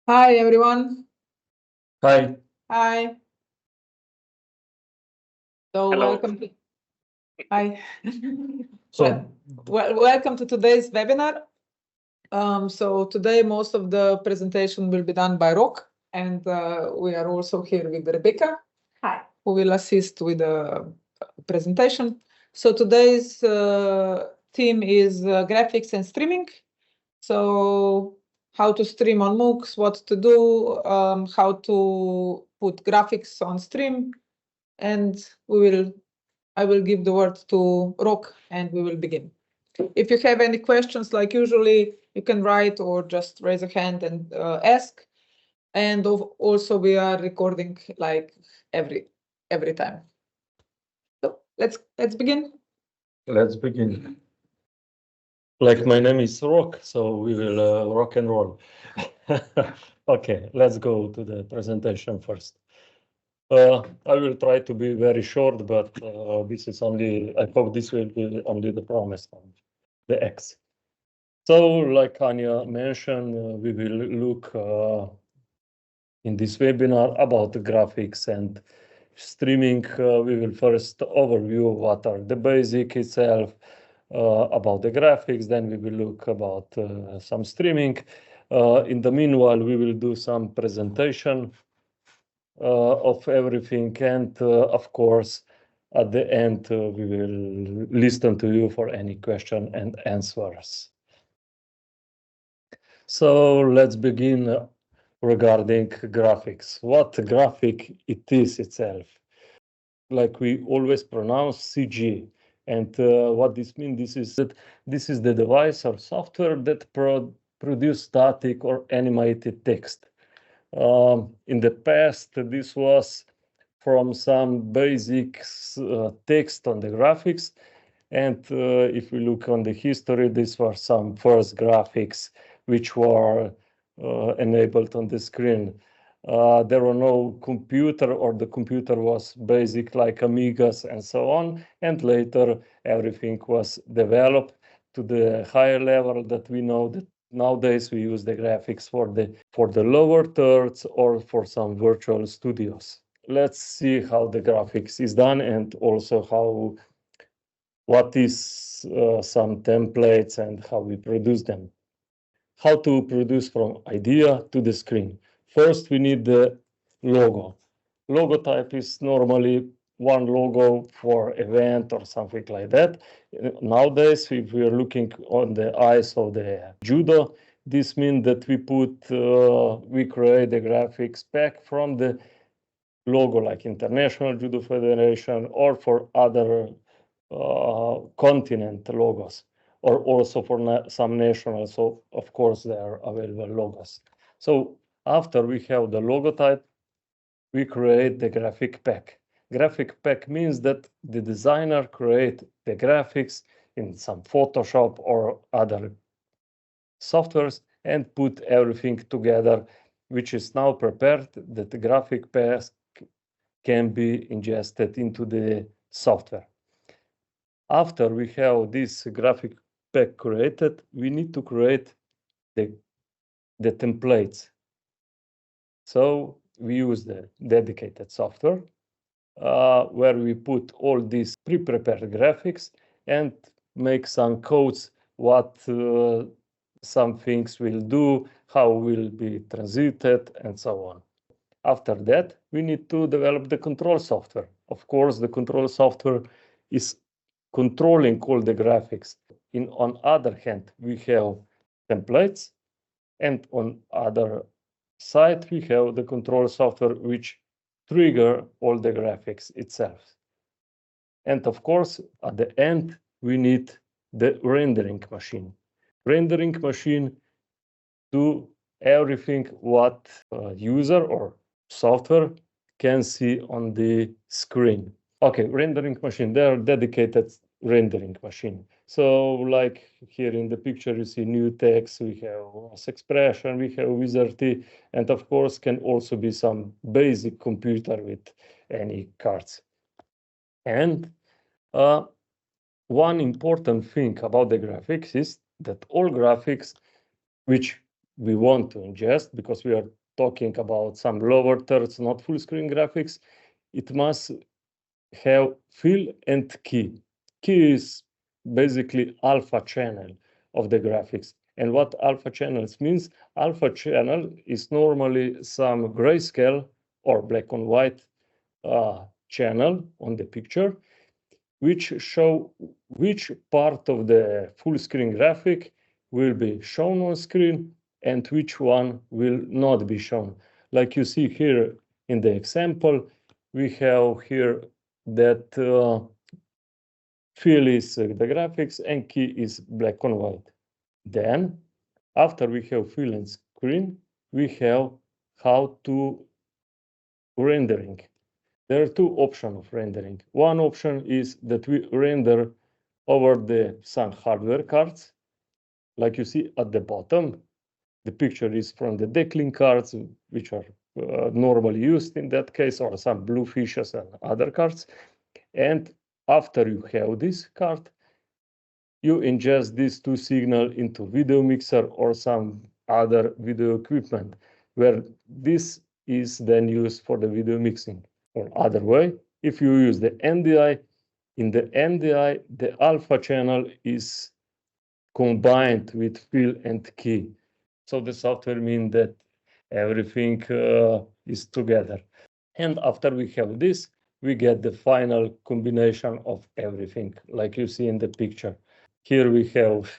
Hi, everyone. Hi. Hi. So Hello. welcome to hi. So, Welcome to today's webinar. So today most of the presentation will be done by Rok, and we are also here with Rebecca. Hi. Who will assist with the presentation. So today's theme is graphics and streaming. So how to stream on MOOCs, what to do, how to put graphics on stream, and I will give the word to Rok and we will begin. If you have any questions, like usually, you can write or just raise a hand and ask. And also we are recording like every time. So let's begin. let's begin. Like my name is Rock, so we will rock and roll. Okay, let's go to the presentation first. I will try to be very short, but this is only, I hope this will be only the promise of the X. So like Anya mentioned, we will look in this webinar about the graphics and streaming. We will first overview what are the basic itself, about the graphics, then we will look about some streaming. In the meanwhile, we will do some presentation of everything, and of course, at the end, we will listen to you for any question and answers. So let's begin regarding graphics. What graphic it is itself? Like we always pronounce CG. And what this means, this is the device or software that produce static or animated text. In the past, this was from some basic text on the graphics. And if we look on the history, these were some first graphics which were enabled on the screen. There were no computer, or the computer was basic like Amigas and so on. And later everything was developed to the higher level that we know that nowadays we use the graphics for the lower thirds or for some virtual studios. Let's see how the graphics is done, and also what is some templates and how we produce them. How to produce from idea to the screen. First, we need the logo. Logo type is normally one logo for event or something like that. Nowadays, if we are looking on the eyes of the judo, this means that we create the graphics pack from the logo, like International Judo Federation, or for other continent logos, or also for some national. So of course there are available logos. So after we have the logo type, we create the graphic pack. Graphic pack means that the designer create the graphics in some Photoshop or other softwares and put everything together, which is now prepared that the graphic pack can be ingested into the software. After we have this graphic pack created, we need to create the templates. So we use the dedicated software where we put all these pre-prepared graphics and make some codes what some things will do, how will be transited, and so on. After that, we need to develop the control software. Of course, the control software is controlling all the graphics. On other hand, we have templates, and on other side, we have the control software which trigger all the graphics itself. And of course, at the end, we need the rendering machine. Rendering machine do everything what user or software can see on the screen. Okay, rendering machine, they are dedicated rendering machine. So like here in the picture, you see new text, we have expression, we have wizardry, and of course can also be some basic computer with any cards. And one important thing about the graphics is that all graphics which we want to ingest, because we are talking about some lower thirds, not full screen graphics, it must have fill and key. Key is basically alpha channel of the graphics. And what alpha channels means, alpha channel is normally some grayscale or black and white channel on the picture, which show which part of the full screen graphic will be shown on screen and which one will not be shown. Like you see here in the example, we have here that fill is the graphics and key is black and white. Then, after we have fill and screen, we have how to rendering. There are two options of rendering. One option is that we render over some hardware cards. Like you see at the bottom, the picture is from the decklink cards, which are normally used in that case, or some Bluefishes and other cards. And after you have this card, you ingest these two signals into video mixer or some other video equipment, where this is then used for the video mixing. Or other way, if you use the NDI, in the NDI, the alpha channel is combined with fill and key. So the software means that everything is together. And after we have this, we get the final combination of everything, like you see in the picture. Here we have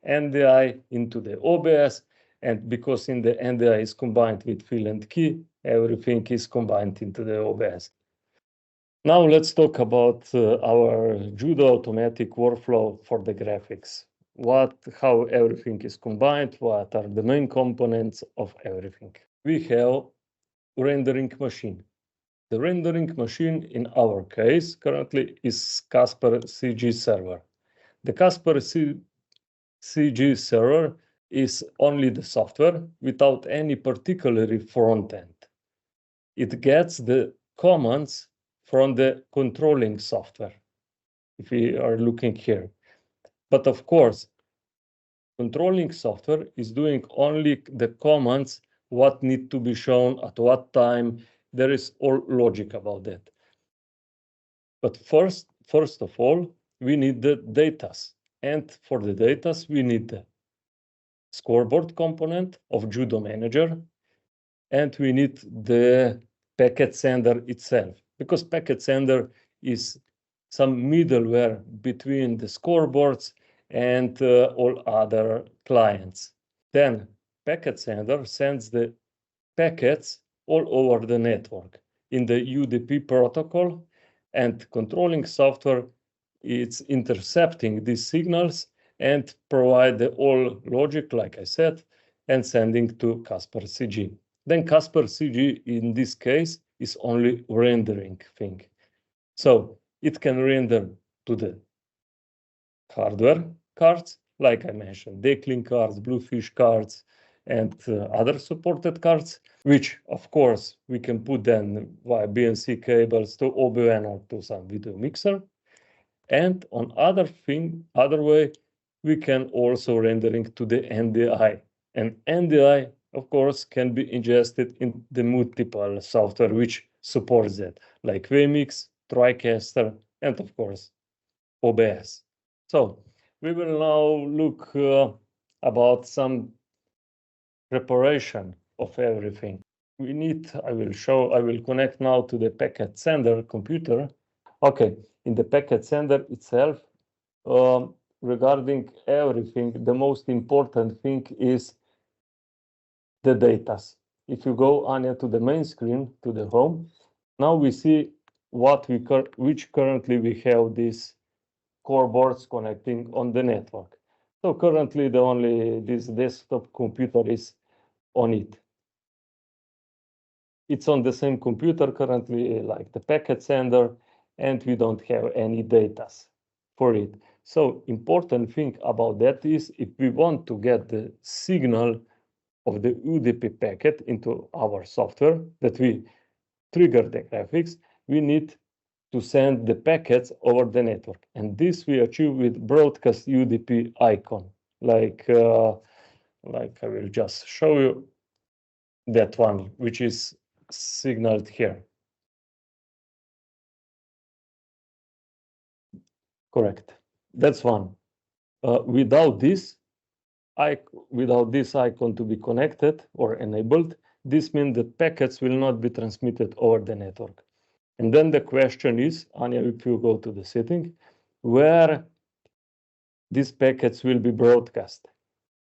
NDI into the OBS, and because in the NDI is combined with fill and key, everything is combined into the OBS. Now let's talk about our Judo automatic workflow for the graphics. How everything is combined, what are the main components of everything. We have rendering machine. The rendering machine in our case currently is Casper CG server. The Casper CG server is only the software without any particular front end. It gets the commands from the controlling software, if we are looking here. But of course, controlling software is doing only the commands, what need to be shown at what time. There is all logic about that. But first of all, we need the datas. And for the datas, we need the scoreboard component of JudoManager, and we need the packet sender itself, because packet sender is some middleware between the scoreboards and all other clients. Then packet sender sends the packets all over the network in the UDP protocol, and controlling software is intercepting these signals and provide the all logic, like I said, and sending to Casper CG. Then Casper CG in this case is only rendering thing. So it can render to the hardware cards, like I mentioned, decklink cards, Bluefish cards, and other supported cards, which of course we can put then via BNC cables to OBN or to some video mixer. And on other way, we can also rendering to the NDI. And NDI, of course, can be ingested in the multiple software which supports that, like VMix, TriCaster, and of course, OBS. So we will now look about some preparation of everything. I will connect now to the packet sender computer. Okay, in the packet sender itself, regarding everything, the most important thing is the datas. If you go, Anya, to the main screen, to the home, now we see which currently we have these core boards connecting on the network. So currently this desktop computer is on it. It's on the same computer currently, like the packet sender, and we don't have any datas for it. So important thing about that is if we want to get the signal of the UDP packet into our software that we trigger the graphics, we need to send the packets over the network. And this we achieve with broadcast UDP icon, like like I will just show you that one, which is signaled here. Correct. That's one. Without this icon to be connected or enabled, this means that packets will not be transmitted over the network. And then the question is, Anya, if you go to the setting, where these packets will be broadcast.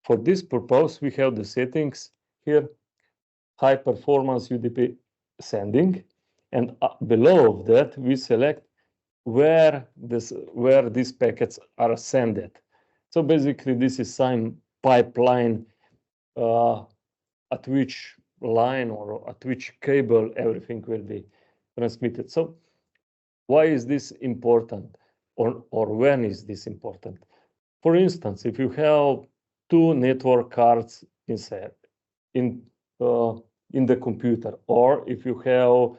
For this purpose, we have the settings here, high performance UDP sending, and below of that, we select where these packets are sent. So basically, this is some pipeline at which line or at which cable everything will be transmitted. So why is this important, or when is this important? For instance, if you have two network cards inside in the computer, or if you have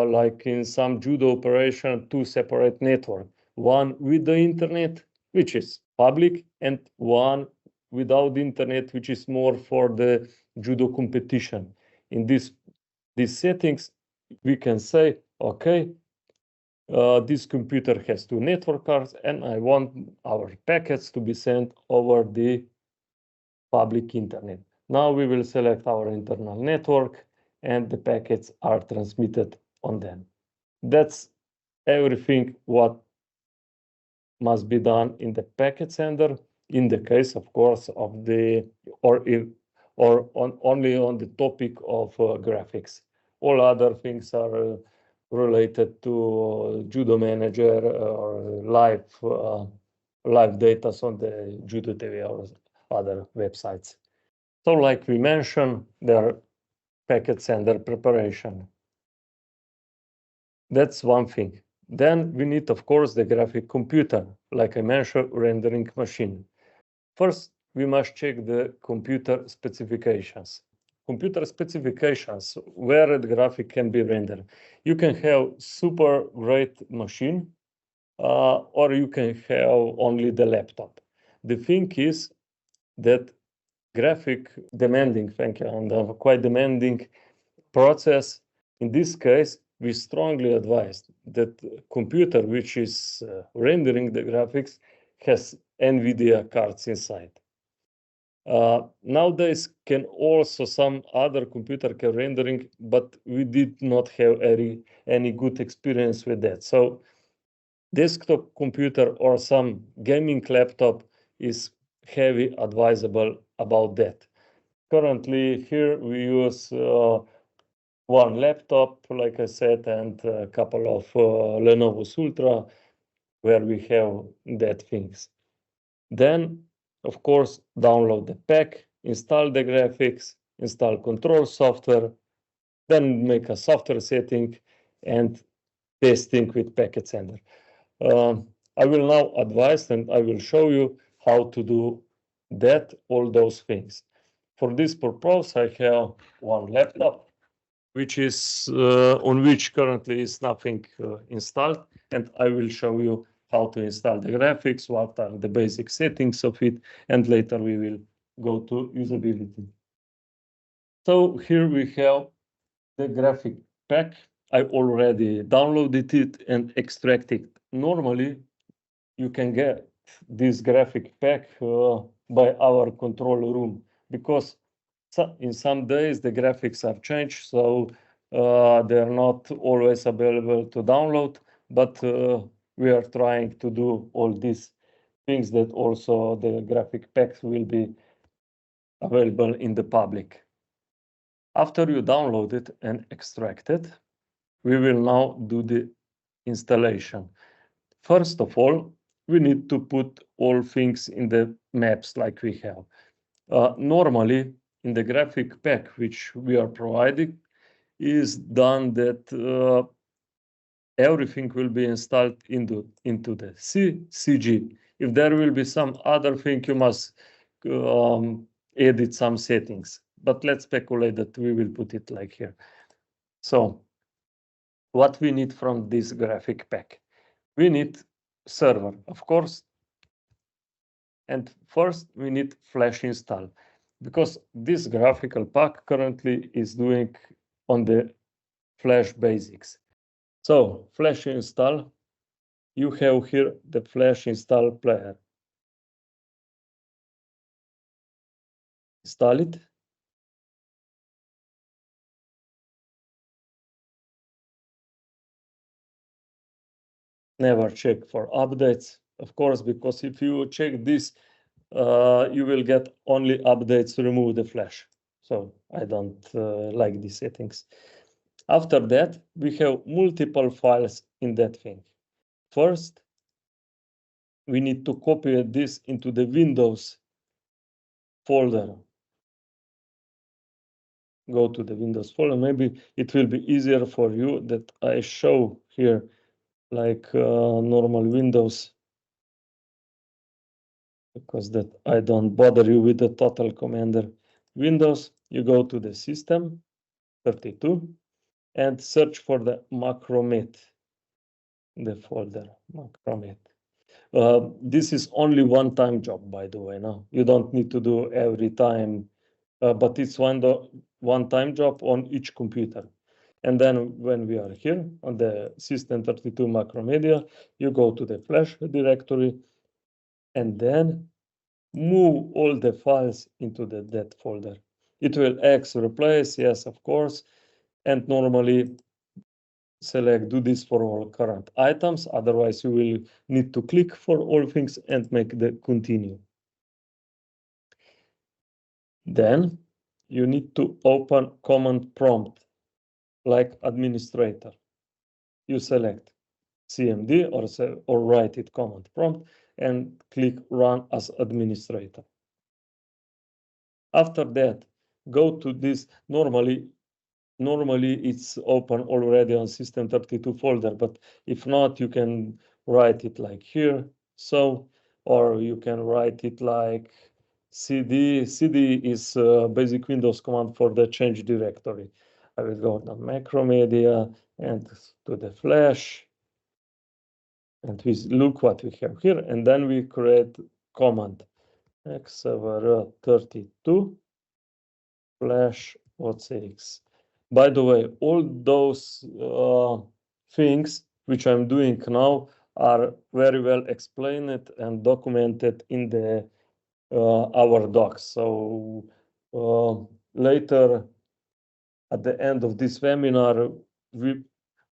like in some judo operation, two separate networks, one with the internet, which is public, and one without internet, which is more for the judo competition. In these settings, we can say, okay, this computer has two network cards, and I want our packets to be sent over the public internet. Now we will select our internal network, and the packets are transmitted on them. That's everything what must be done in the packet sender, in the case, of course, of the, only on the topic of graphics. All other things are related to JudoManager or live data on the Judo TV or other websites. So like we mentioned, there are packet sender preparation. That's one thing. Then we need, of course, the graphic computer, like I mentioned, rendering machine. First, we must check the computer specifications. Computer specifications, where the graphic can be rendered. You can have super great machine, or you can have only the laptop. The thing is that graphic demanding, thank you, and quite demanding process. In this case, we strongly advise that computer which is rendering the graphics has NVIDIA cards inside. Nowadays, can also some other computer can rendering, but we did not have any good experience with that. So desktop computer or some gaming laptop is heavy advisable about that. Currently, here we use one laptop, like I said, and a couple of Lenovo Ultra, where we have that things. Then, of course, download the pack, install the graphics, install control software, then make a software setting and testing with packet sender. I will now advise and I will show you how to do that, all those things. For this purpose, I have one laptop, which is on which currently is nothing installed, and I will show you how to install the graphics, what are the basic settings of it, and later we will go to usability. So here we have the graphic pack. I already downloaded it and extracted. Normally, you can get this graphic pack by our control room, because in some days the graphics are changed, so they're not always available to download, but we are trying to do all these things that also the graphic packs will be available in the public. After you download it and extract it, we will now do the installation. First of all, we need to put all things in the maps like we have. Normally, in the graphic pack which we are providing, is done that everything will be installed into the CG. If there will be some other thing, you must edit some settings. But let's speculate that we will put it like here. So what we need from this graphic pack? We need server, of course. And first we need Flash install. because this graphical pack currently is doing on the Flash basics. So Flash install, you have here the Flash install player. Install it. Never check for updates, of course, because if you check this, you will get only updates to remove the Flash. So I don't like these settings. After that, we have multiple files in that thing. First, we need to copy this into the Windows folder. Go to the Windows folder. Maybe it will be easier for you that I show here like normal Windows, because that I don't bother you with the total commander. Windows, you go to the system 32 and search for the macromet, the folder macromet. This is only one-time job, by the way. Now you don't need to do every time, but it's one-time job on each computer. And then when we are here on the system 32 macromedia, you go to the Flash directory and then move all the files into that folder. It will X replace, yes, of course, and normally select do this for all current items. Otherwise, you will need to click for all things and make the continue. Then you need to open command prompt like administrator. You select CMD or write it command prompt and click run as administrator. After that, go to this. Normally it's open already on system 32 folder, but if not, you can write it like here, so, or you can write it like cd. Cd is basic Windows command for the change directory. I will go to macromedia and to the Flash, and we look what we have here, and then we create command x32 Flash OCX. By the way, all those things which I'm doing now are very well explained and documented in the our docs. So later, at the end of this webinar, we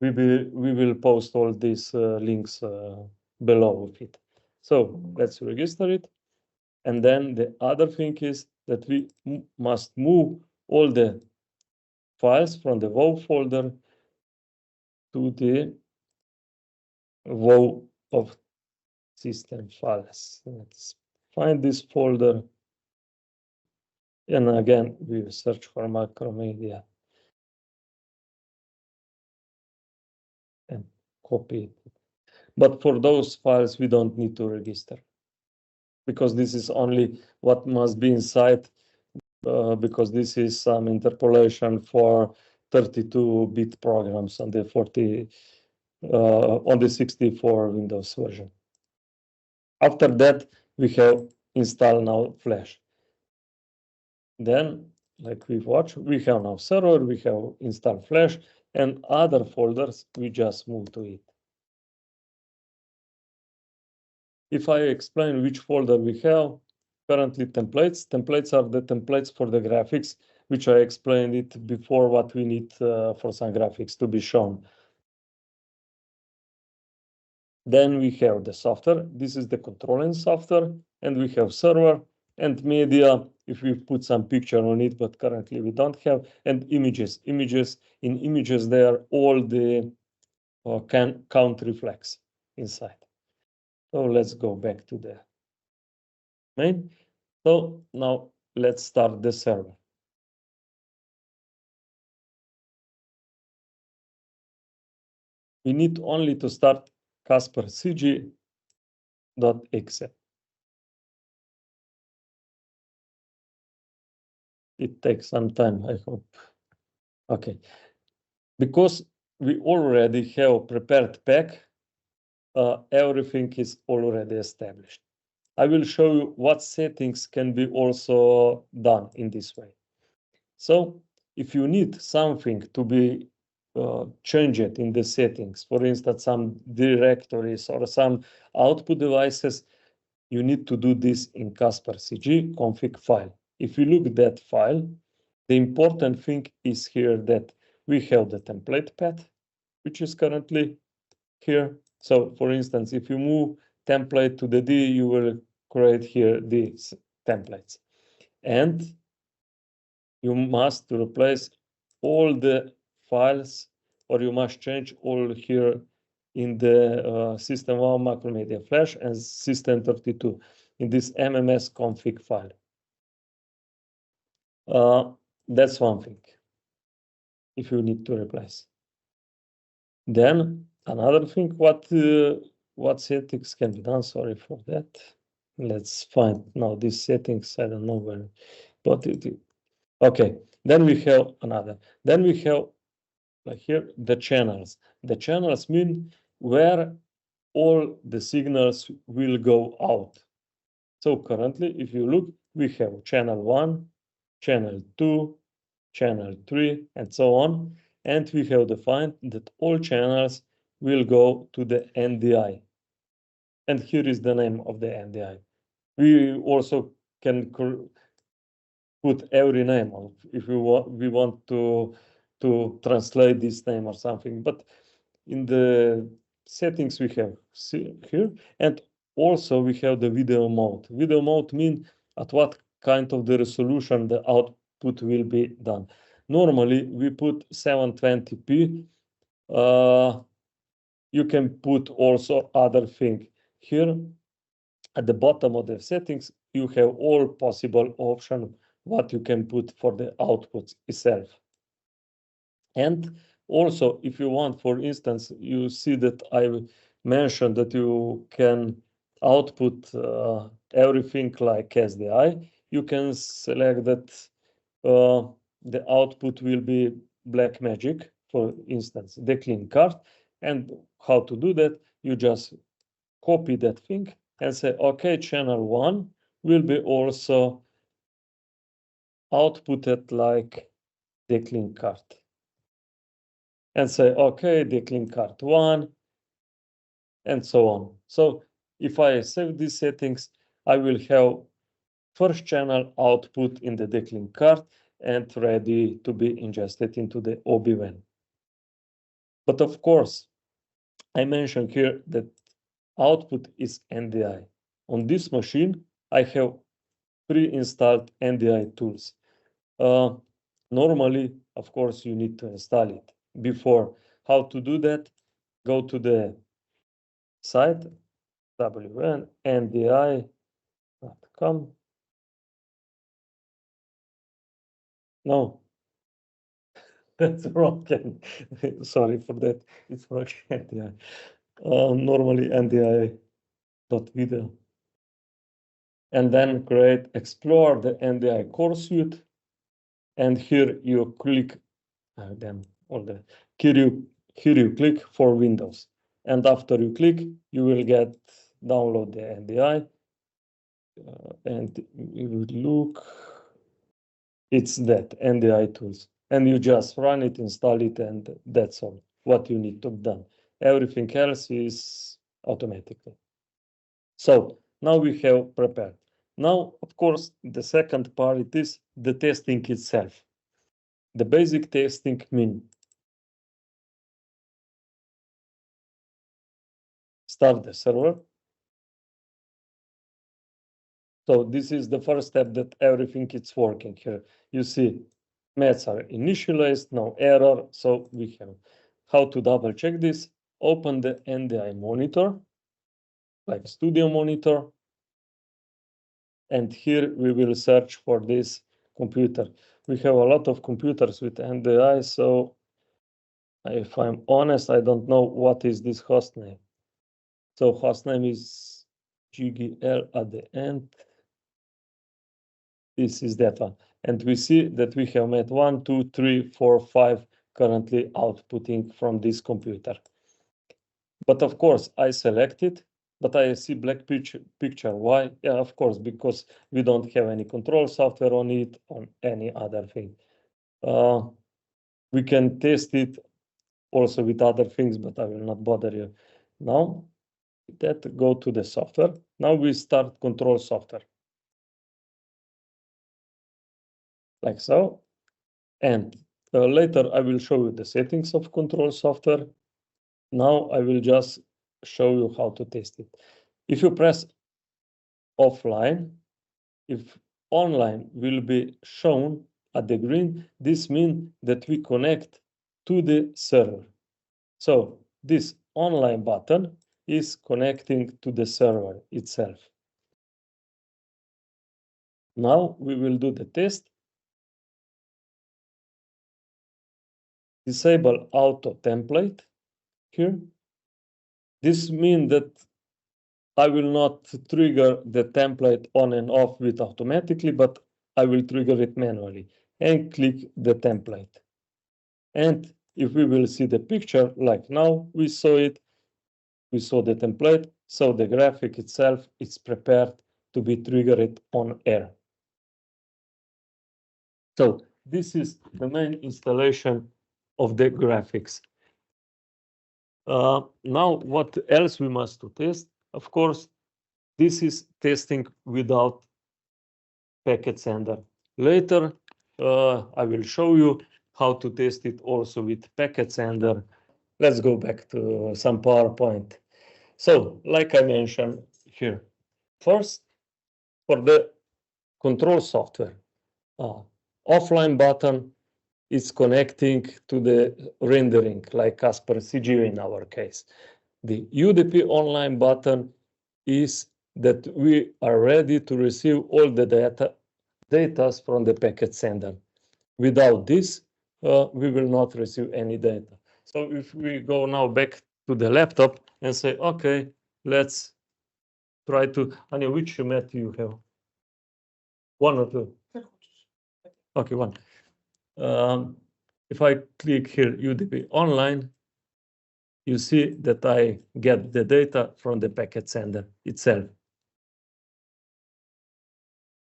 will post all these links below with it. So let's register it. And then the other thing is that we must move all the files from the WoW folder to the WoW of system files. Let's find this folder. And again, we will search for macromedia and copy it. But for those files, we don't need to register, because this is only what must be inside, because this is some interpolation for 32-bit programs on the 64 Windows version. After that, we have install now Flash. Then, like we watch, we have now server, we have install Flash, and other folders, we just move to it. If I explain which folder we have, currently templates. Templates are the templates for the graphics, which I explained it before, what we need for some graphics to be shown. Then we have the software. This is the controlling software, and we have server and media, if we put some picture on it, but currently we don't have, and images. In images, there are all the count reflex inside. So let's go back to the main. So now let's start the server. We need only to start CasperCG.exe. It takes some time, I hope. Okay. Because we already have prepared pack, everything is already established. I will show you what settings can be also done in this way. So if you need something to be changed in the settings, for instance, some directories or some output devices, you need to do this in Kasper.cg config file. If you look at that file, the important thing is here that we have the template path, which is currently here. So for instance, if you move template to the D, you will create here these templates. And you must replace all the files, or you must change all here in the System1 Macromedia Flash and System32 in this MMS config file. That's one thing, if you need to replace. Then another thing, what settings can be done? Sorry for that. Let's find now these settings. I don't know where, but okay. Then we have another. Then we have like here the channels. The channels mean where all the signals will go out. So currently, if you look, we have channel 1, channel 2, channel 3, and so on. And we have defined that all channels will go to the NDI. And here is the name of the NDI. We also can put every name on if we want to translate this name or something. But in the settings we have here, and also we have the video mode. Video mode means at what kind of the resolution the output will be done. Normally we put 720p. You can put also other thing. Here at the bottom of the settings, you have all possible options what you can put for the output itself. And also, if you want, for instance, you see that I mentioned that you can output everything like SDI. You can select that the output will be Blackmagic, for instance, the clean card. And how to do that? You just copy that thing and say, okay, channel 1 will be also outputted like the clean card. And say, okay, the clean card 1, and so on. So if I save these settings, I will have first channel output in the declink card and ready to be ingested into the OBWAN. But of course, I mentioned here that output is NDI. On this machine, I have pre-installed NDI tools. Normally, of course, you need to install it before. How to do that? Go to the site WNNDI.com. No, that's wrong. Sorry for that. It's wrong. NDI. Normally NDI.video. And then explore the NDI core suite. And here you click here you click for Windows. And after you click, you will download the NDI. And you will look, it's that NDI tools. And you just run it, install it, and that's all what you need to be done. Everything else is automatically. So now we have prepared. Now, of course, the second part it is the testing itself. The basic testing means start the server. So this is the first step that everything is working here. You see mets are initialized, no error. So we have how to double check this. Open the NDI monitor, like Studio Monitor. And here we will search for this computer. We have a lot of computers with NDI, so if I'm honest, I don't know what is this host name. So host name is GGL at the end. This is that one. And we see that we have met 1, 2, 3, 4, 5 currently outputting from this computer. But of course, I select it but I see black picture. Why? Yeah, of course, because we don't have any control software on it, on any other thing. We can test it also with other things, but I will not bother you now. That go to the software. Now we start control software. Like so. And later I will show you the settings of control software. Now I will just show you how to test it. If you press offline, if online will be shown at the green, this means that we connect to the server. So this online button is connecting to the server itself. Now we will do the test. Disable auto template here. This means that I will not trigger the template on and off with automatically, but I will trigger it manually and click the template. And if we will see the picture, like now we saw it, we saw the template, so the graphic itself is prepared to be triggered on air. So this is the main installation of the graphics. Now what else we must to test? Of course, this is testing without packet sender. Later, I will show you how to test it also with packet sender. Let's go back to some PowerPoint. So, like I mentioned here, first, for the control software, offline button is connecting to the rendering, like as per CGO in our case. The UDP online button is that we are ready to receive all the data from the packet sender. Without this, we will not receive any data. So if we go now back to the laptop and say, okay, let's try to, Anya, which mat you have? One or two? Okay, one. If I click here, UDP online, you see that I get the data from the packet sender itself.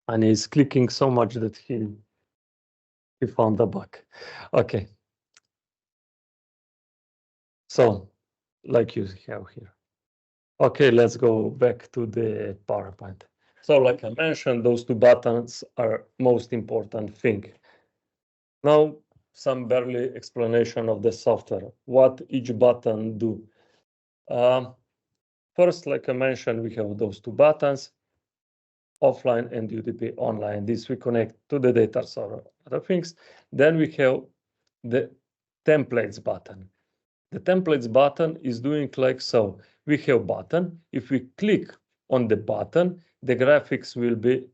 And he's clicking so much that he found the bug. Okay. So, like you have here. Okay, let's go back to the PowerPoint. So, like I mentioned, those two buttons are most important thing. Now, some barely explanation of the software, what each button do. First, like I mentioned, we have those two buttons, offline and UDP online. This we connect to the data server, other things. Then we have the templates button. The templates button is doing like so. We have button. If we click on the button, the graphics will be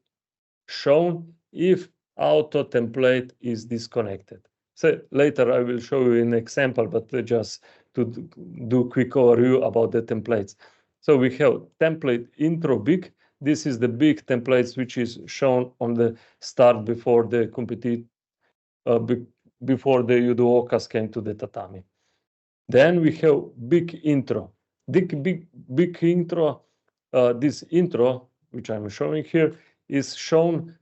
shown if auto template is disconnected. So later I will show you an example, but just to do quick overview about the templates. So we have template intro big. This is the big templates which is shown on the start before the before the judokas came to the tatami. Then we have big intro. Big intro. This intro, which I'm showing here, is shown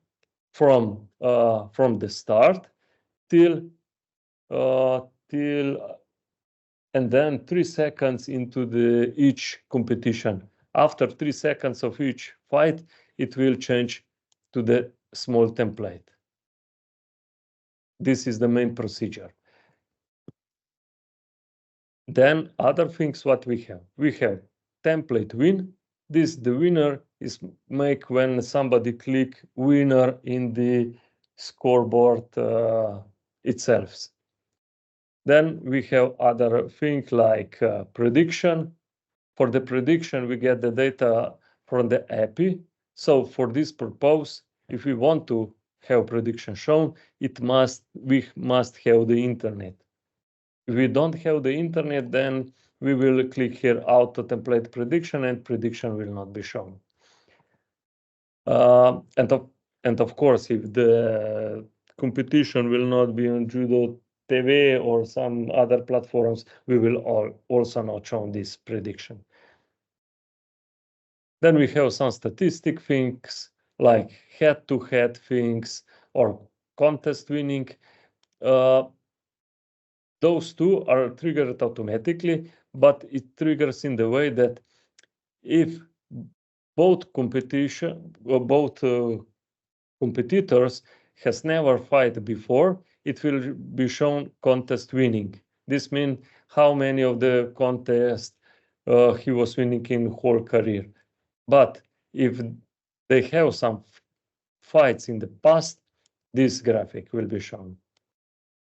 from the start till and then 3 seconds into the each competition. After 3 seconds of each fight, it will change to the small template. This is the main procedure. Then other things what we have. We have template win. This the winner is make when somebody click winner in the scoreboard itself. Then we have other things like prediction. For the prediction, we get the data from the API. So for this purpose, if we want to have prediction shown, we must have the internet. If we don't have the internet, then we will click here auto template prediction and prediction will not be shown. And of course, if the competition will not be on Judo TV or some other platforms, we will also not show this prediction. Then we have some statistic things like head-to-head things or contest winning. Those two are triggered automatically, but it triggers in the way that if both competitors has never fight before, it will be shown contest winning. This means how many of the contests he was winning in whole career. But if they have some fights in the past, this graphic will be shown.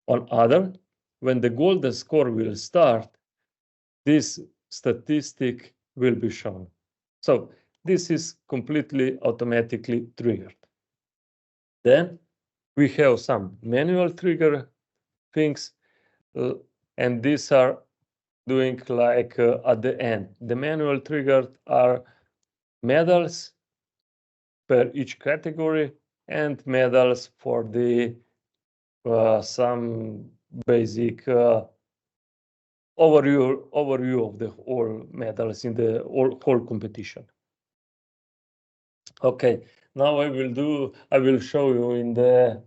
On other, when the golden score will start, this statistic will be shown. So this is completely automatically triggered. Then we have some manual trigger things, and these are doing like at the end. The manual triggered are medals per each category and medals for the some basic overview of the whole medals in the whole competition. Okay, now I will show you in the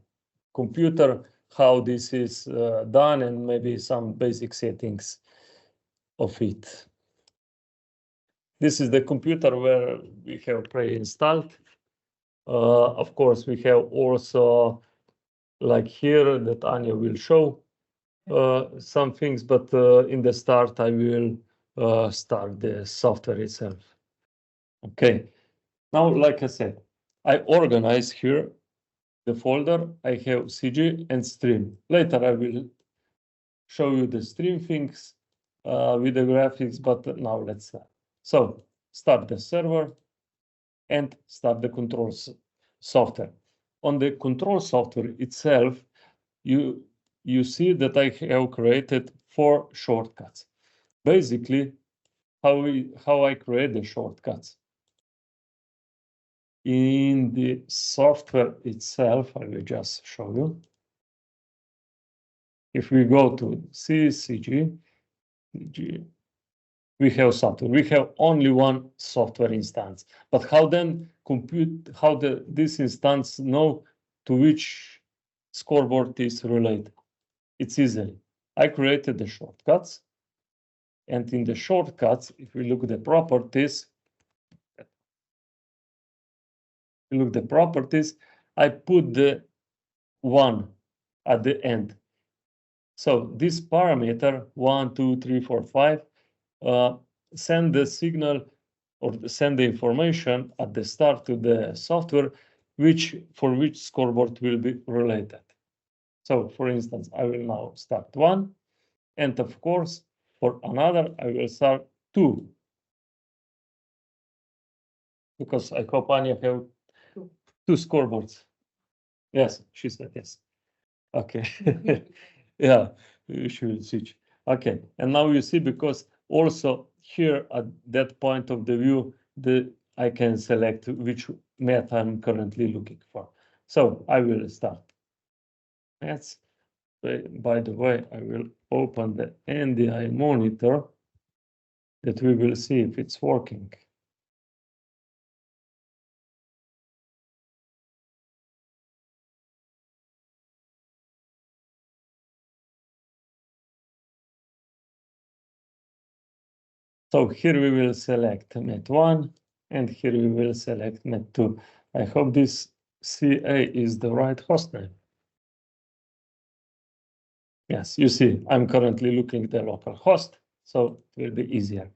computer how this is done and maybe some basic settings of it. This is the computer where we have pre-installed. Of course, we have also like here that Anya will show some things, but in the start I will start the software itself. Okay, now like I said, I organize here the folder. I have CG and stream. Later I will show you the stream things with the graphics, but now let's start. So start the server and start the controls software. On the control software itself, you see that I have created 4 shortcuts. Basically, how I create the shortcuts. In the software itself, I will just show you. If we go to CG, we have software. We have only one software instance. But how then this instance know to which scoreboard is related? It's easy. I created the shortcuts. And in the shortcuts, if we look at the properties, I put the 1 at the end. So this parameter 1, 2, 3, 4, 5 send the signal or send the information at the start to the software for which scoreboard will be related. So for instance, I will now start 1, and of course for another I will start 2, because I hope Anya have 2 scoreboards. Yes, she said yes. Okay. Yeah, she will switch. Okay, and now you see, because also here at that point of the view, I can select which method I'm currently looking for. So I will start. That's, by the way, I will open the NDI monitor that we will see if it's working. So here we will select Met 1, and here we will select Met 2. I hope this CA is the right hostname. Yes, you see, I'm currently looking at the local host, so it will be easier.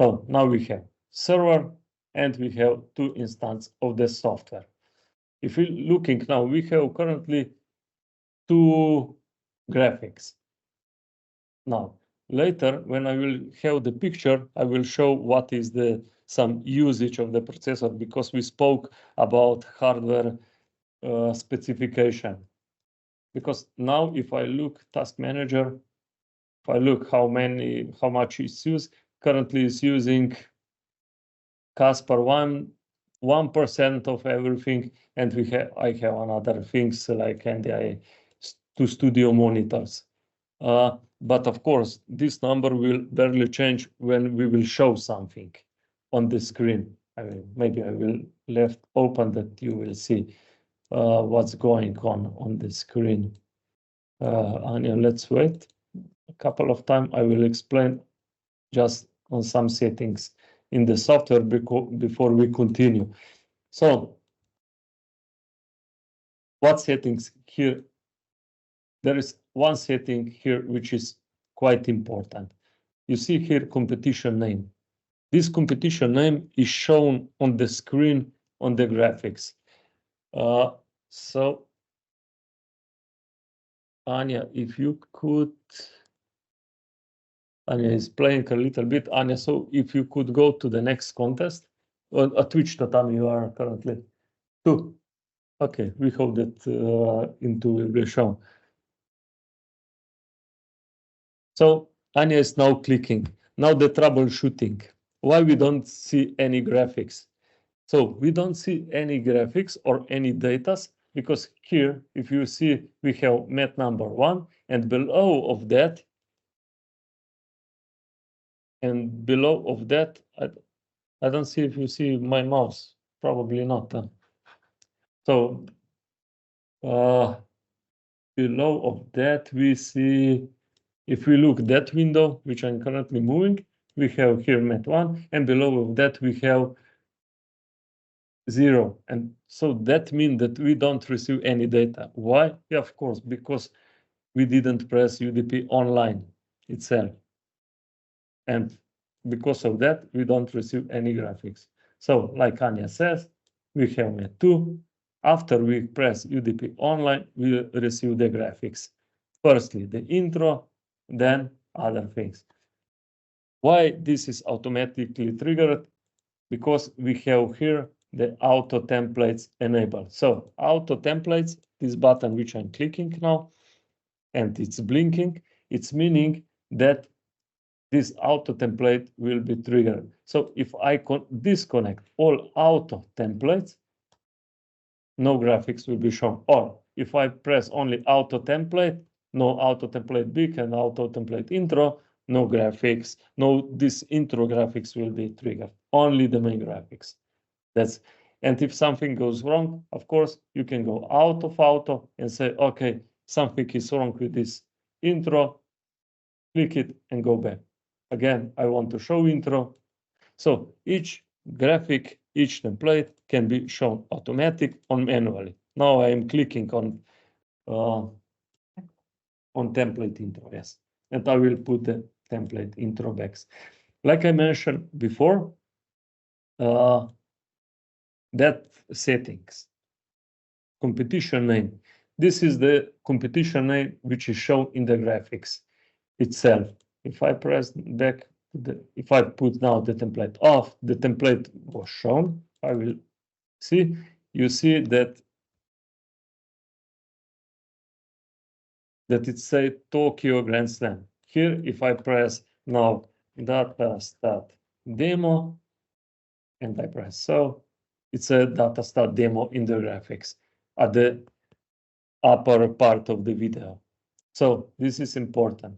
So now we have server, and we have 2 instances of the software. If we're looking now, we have currently 2 graphics. Now, later, when I will have the picture, I will show what is some usage of the processor, because we spoke about hardware specification. Because now, if I look task manager, if I look how much is used, currently is using Casper 1% of everything, and I have another things like NDI 2 studio monitors. But of course, this number will barely change when we will show something on the screen. maybe I will left open that you will see what's going on the screen. Anya, let's wait a couple of time. I will explain just on some settings in the software before we continue. So what settings here? There is one setting here which is quite important. You see here competition name. This competition name is shown on the screen on the graphics. So Anya, if you could, Anya is playing a little bit. Anya, so if you could go to the next contest, or at which tatami you are currently? 2. Okay, we hope that into will be shown. So Anya is now clicking. Now the troubleshooting. Why we don't see any graphics? So we don't see any graphics or any data because here, if you see, we have mat number 1, and below of that, I don't see if you see my mouse. Probably not. So below of that, we see, if we look that window, which I'm currently moving, we have here mat 1, and below of that, we have 0. And so that means that we don't receive any data. Why? Yeah, of course, because we didn't press UDP online itself. And because of that, we don't receive any graphics. So like Anya says, we have mat 2. After we press UDP online, we receive the graphics. Firstly, the intro, then other things. Why this is automatically triggered? Because we have here the auto templates enabled. So auto templates, this button which I'm clicking now, and it's blinking, it's meaning that this auto template will be triggered. So if I disconnect all auto templates, no graphics will be shown. Or if I press only auto template, no auto template big and auto template intro, no graphics, no this intro graphics will be triggered. Only the main graphics. And if something goes wrong, of course, you can go out of auto and say, okay, something is wrong with this intro, click it and go back. Again, I want to show intro. So each graphic, each template can be shown automatic or manually. Now I am clicking on template intro, yes. And I will put the template intro back. Like I mentioned before, that settings, competition name. This is the competition name which is shown in the graphics itself. If I press back, if I put now the template off, the template was shown. I will see. You see that it say Tokyo Grand Slam. Here, if I press now data start demo, and I press so, it's a data start demo in the graphics at the upper part of the video. So this is important.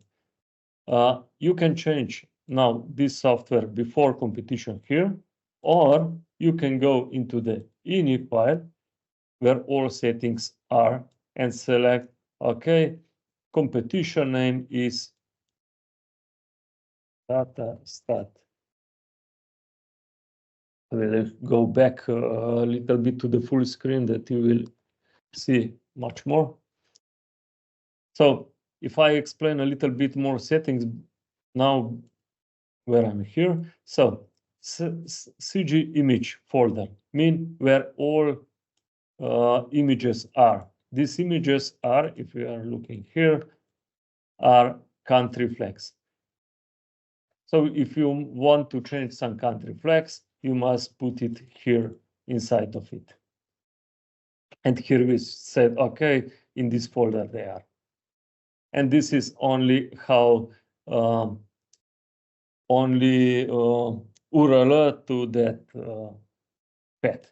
You can change now this software before competition here, or you can go into the ini file where all settings are and select, okay, competition name is data stat. We'll go back a little bit to the full screen that you will see much more. So if I explain a little bit more settings now where I'm here. So CG image folder mean where all images are. These images are, if we are looking here, are country flags. So if you want to change some country flags, you must put it here inside of it. And here we said, okay, in this folder they are. And this is only how URL to that path.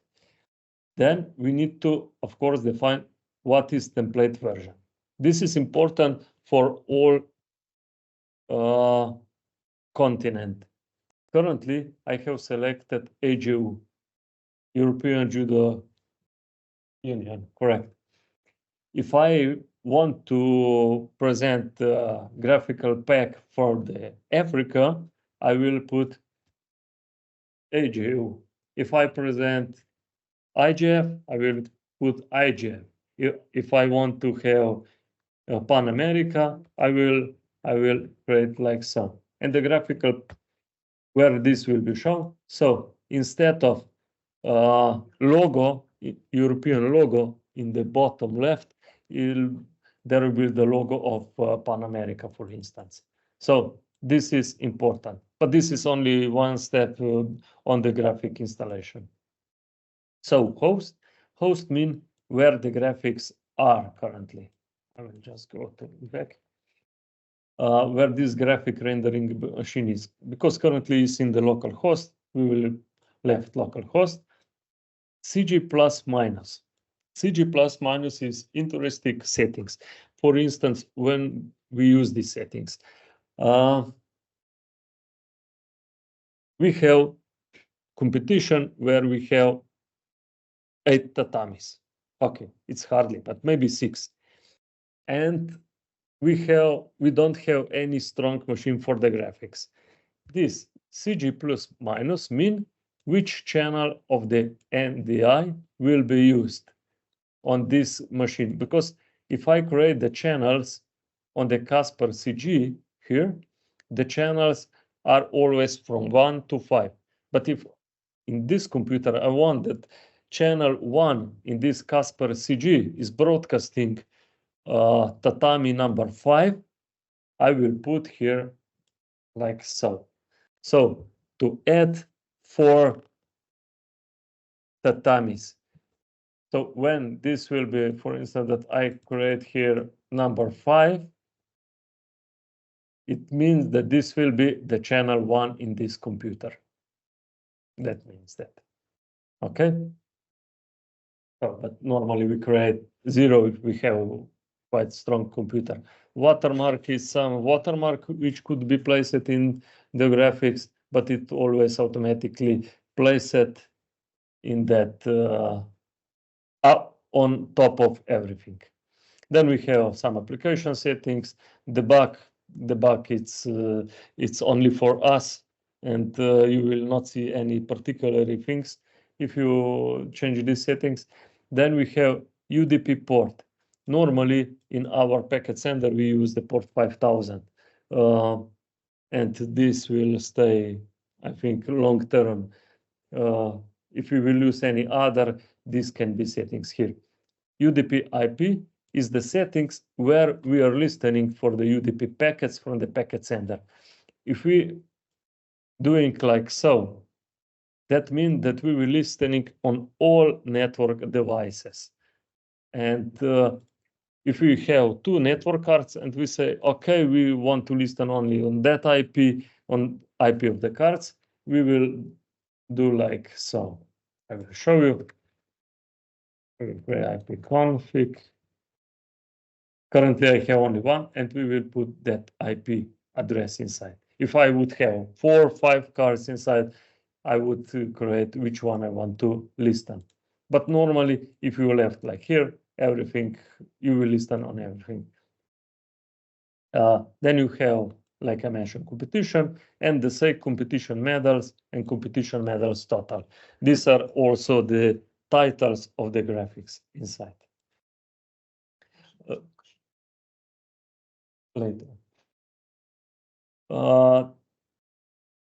Then we need to, of course, define what is template version. This is important for all continent. Currently, I have selected AJU. European Judo Union, correct. If I want to present a graphical pack for the Africa, I will put AJU. If I present IGF, I will put IGF. If I want to have Pan America, I will create like so. And the graphical where this will be shown. So instead of logo, European logo in the bottom left, there will be the logo of Pan America, for instance. So this is important, but this is only one step on the graphic installation. So host means where the graphics are currently. I will just go to back. Where this graphic rendering machine is, because currently it's in the local host, we will left local host. CG plus minus. CG plus minus is interesting settings. For instance, when we use these settings, we have competition where we have 8 tatamis. Okay, it's hardly, but maybe 6. And we don't have any strong machine for the graphics. This CG plus minus mean which channel of the NDI will be used on this machine. Because if I create the channels on the Casper CG here, the channels are always from 1 to 5. But if in this computer I want that channel 1 in this Casper CG is broadcasting tatami number 5, I will put here like so. So to add 4 tatamis. So when this will be, for instance, that I create here number 5, it means that this will be the channel 1 in this computer. That means that. Okay. So, but normally we create 0 if we have quite strong computer. Watermark is some watermark which could be placed in the graphics, but it always automatically places it in that up on top of everything. Then we have some application settings. Debug it's only for us, and you will not see any particular things if you change these settings. Then we have UDP port. Normally in our packet sender we use the port 5000, and this will stay, I think, long term. If we will use any other, this can be settings here. UDP IP is the settings where we are listening for the UDP packets from the packet sender. If we doing like so, that means that we will listening on all network devices. And if we have 2 network cards and we say, okay, we want to listen only on that IP, on IP of the cards, we will do like so. I will show you. IP config. Currently I have only 1, and we will put that IP address inside. If I would have 4 or 5 cards inside, I would create which one I want to listen. But normally, if you left like here, everything, you will listen on everything. Then you have, like I mentioned, competition, and the say competition medals and competition medals total. These are also the titles of the graphics inside. Later.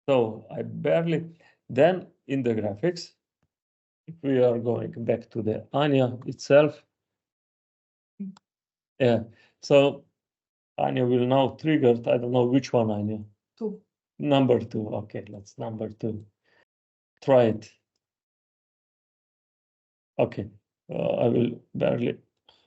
So I barely, then in the graphics, if we are going back to the Anya itself, yeah, so Anya will now trigger, I don't know which one, Anya. 2. Number 2, okay, let's number 2. Try it. Okay, I will barely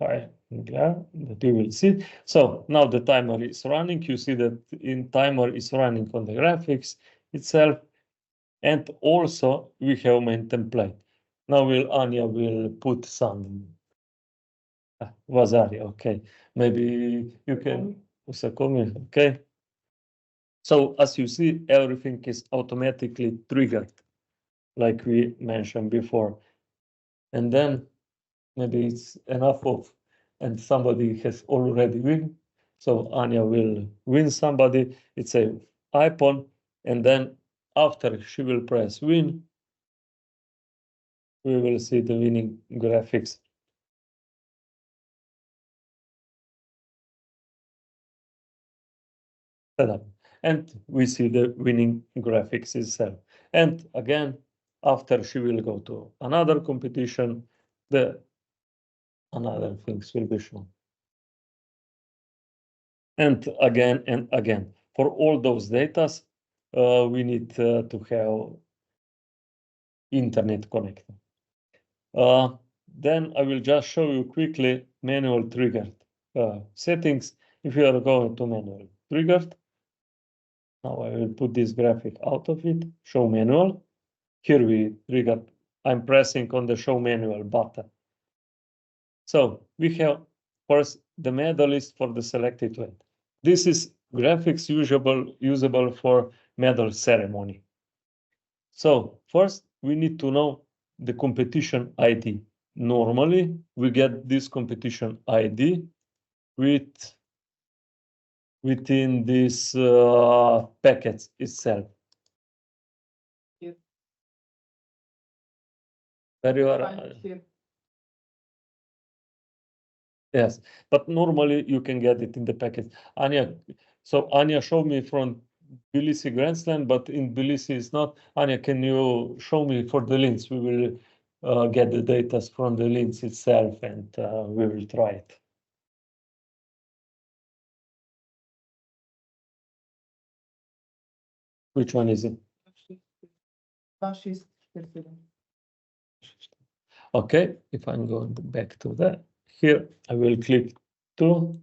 hide glare that you will see. So now the timer is running. You see that in timer is running on the graphics itself. And also we have main template. Now Anya will put some Vasari, okay. Maybe you can okay. So as you see, everything is automatically triggered. like we mentioned before. And then maybe it's enough of, and somebody has already win. So Anya will win somebody. It's a icon, and then after she will press win, we will see the winning graphics. Set up, and we see the winning graphics itself. And again, after she will go to another competition, the another things will be shown. And again, for all those datas, we need to have internet connection. Then I will just show you quickly manual triggered settings. If you are going to manual triggered, now I will put this graphic out of it, show manual. Here we trigger, I'm pressing on the show manual button. So we have first the medalist for the selected weight. This is graphics usable for medal ceremony. So first we need to know the competition ID. Normally we get this competition ID within this packet itself. There you are. Yes, but normally you can get it in the packet. Anya, so Anya showed me from Tbilisi Grand Slam, but in Tbilisi it's not. Anya, can you show me for the links? We will get the data from the links itself, and we will try it. Which one is it? Okay, if I'm going back to that, here I will click to.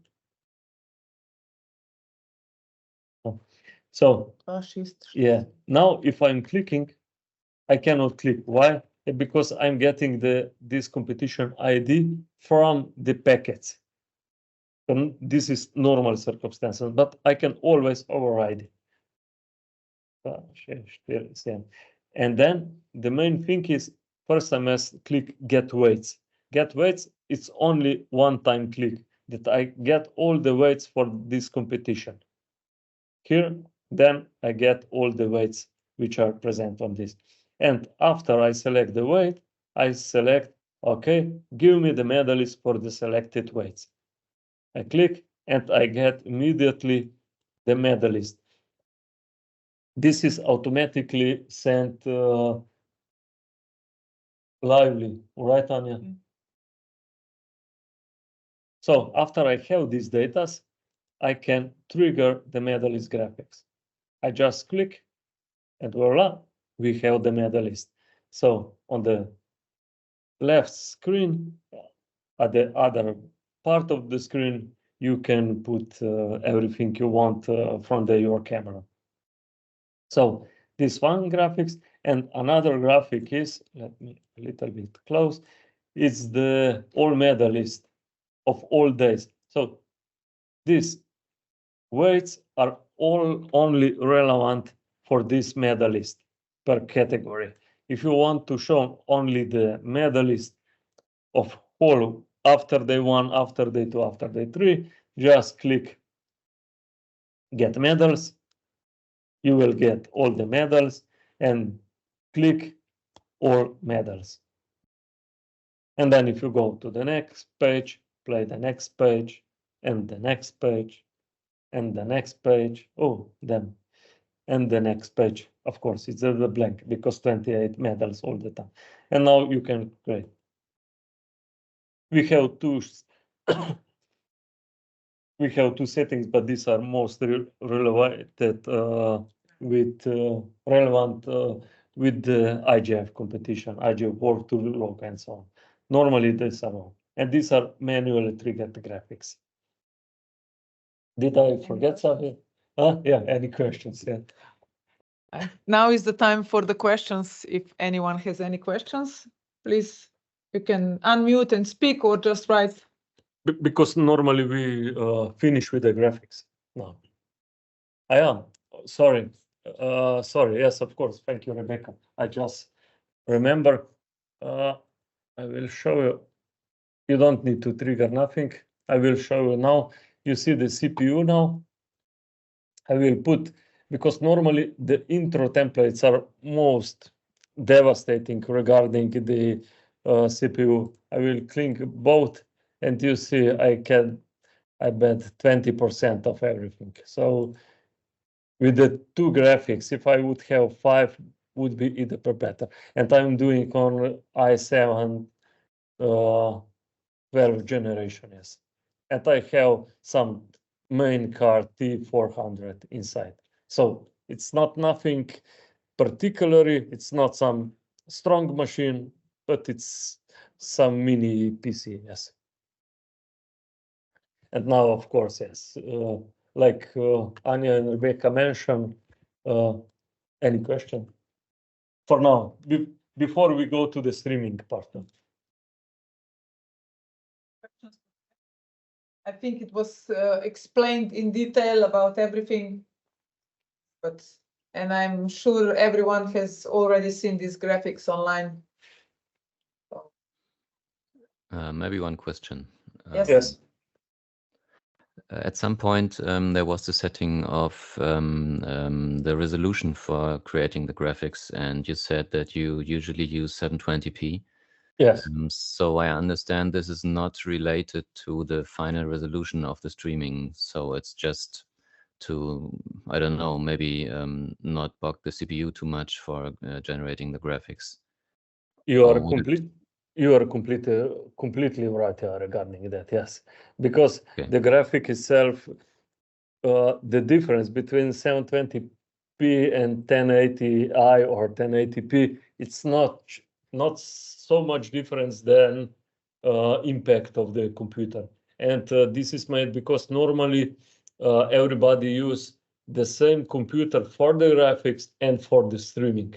So yeah, now if I'm clicking, I cannot click. Why? Because I'm getting this competition ID from the packets. And this is normal circumstances, but I can always override it. And then the main thing is first I must click get weights. Get weights, it's only one time click that I get all the weights for this competition. Here, then I get all the weights which are present on this. And after I select the weight, I select, okay, give me the medalist for the selected weights. I click and I get immediately the medalist. This is automatically sent lively, right, Anya? Mm-hmm. So after I have these data, I can trigger the medalist graphics. I just click and voila, we have the medalist. So on the left screen, at the other part of the screen, you can put everything you want from your camera. So this one graphics, and another graphic is, let me a little bit close, it's the all medalist of all days. So these weights are all only relevant for this medalist per category. If you want to show only the medalist of all after day 1, after day 2, after day 3, just click get medals. You will get all the medals and click all medals. And then if you go to the next page, play the next page and the next page and the next page. Oh, then and the next page. Of course, it's the blank because 28 medals all the time. And now you can create. We have two we have two settings, but these are mostly related with relevant with the IGF competition, IGF World Tour Log, and so on. Normally, these are all, and these are manually triggered graphics. Did I forget something? Yeah, any questions? Yeah. Now is the time for the questions. If anyone has any questions, please, you can unmute and speak or just write. Because normally we finish with the graphics. No. I am sorry. Sorry. Yes, of course. Thank you, Rebecca. I just remember, I will show you. You don't need to trigger nothing. I will show you now. You see the CPU now. I will put, because normally the intro templates are most devastating regarding the CPU. I will click both, and you see I bet 20% of everything. So with the 2 graphics, if I would have 5, would be either better. And I'm doing on i7 12th generation, yes. And I have some main card T400 inside. So it's not nothing particularly, it's not some strong machine, but it's some mini PC, yes. And now, of course, yes, like Anya and Rebecca mentioned, any question? For now, before we go to the streaming part. I think it was explained in detail about everything, and I'm sure everyone has already seen these graphics online. Maybe one question. Yes. Yes. At some point, there was the setting of the resolution for creating the graphics, and you said that you usually use 720p. Yes. So I understand this is not related to the final resolution of the streaming. So it's just to, I don't know, maybe not bug the CPU too much for generating the graphics. You are completely right regarding that, yes. Because the graphic itself, the difference between 720p and 1080i or 1080p, it's not so much difference than impact of the computer. And this is made because normally everybody use the same computer for the graphics and for the streaming.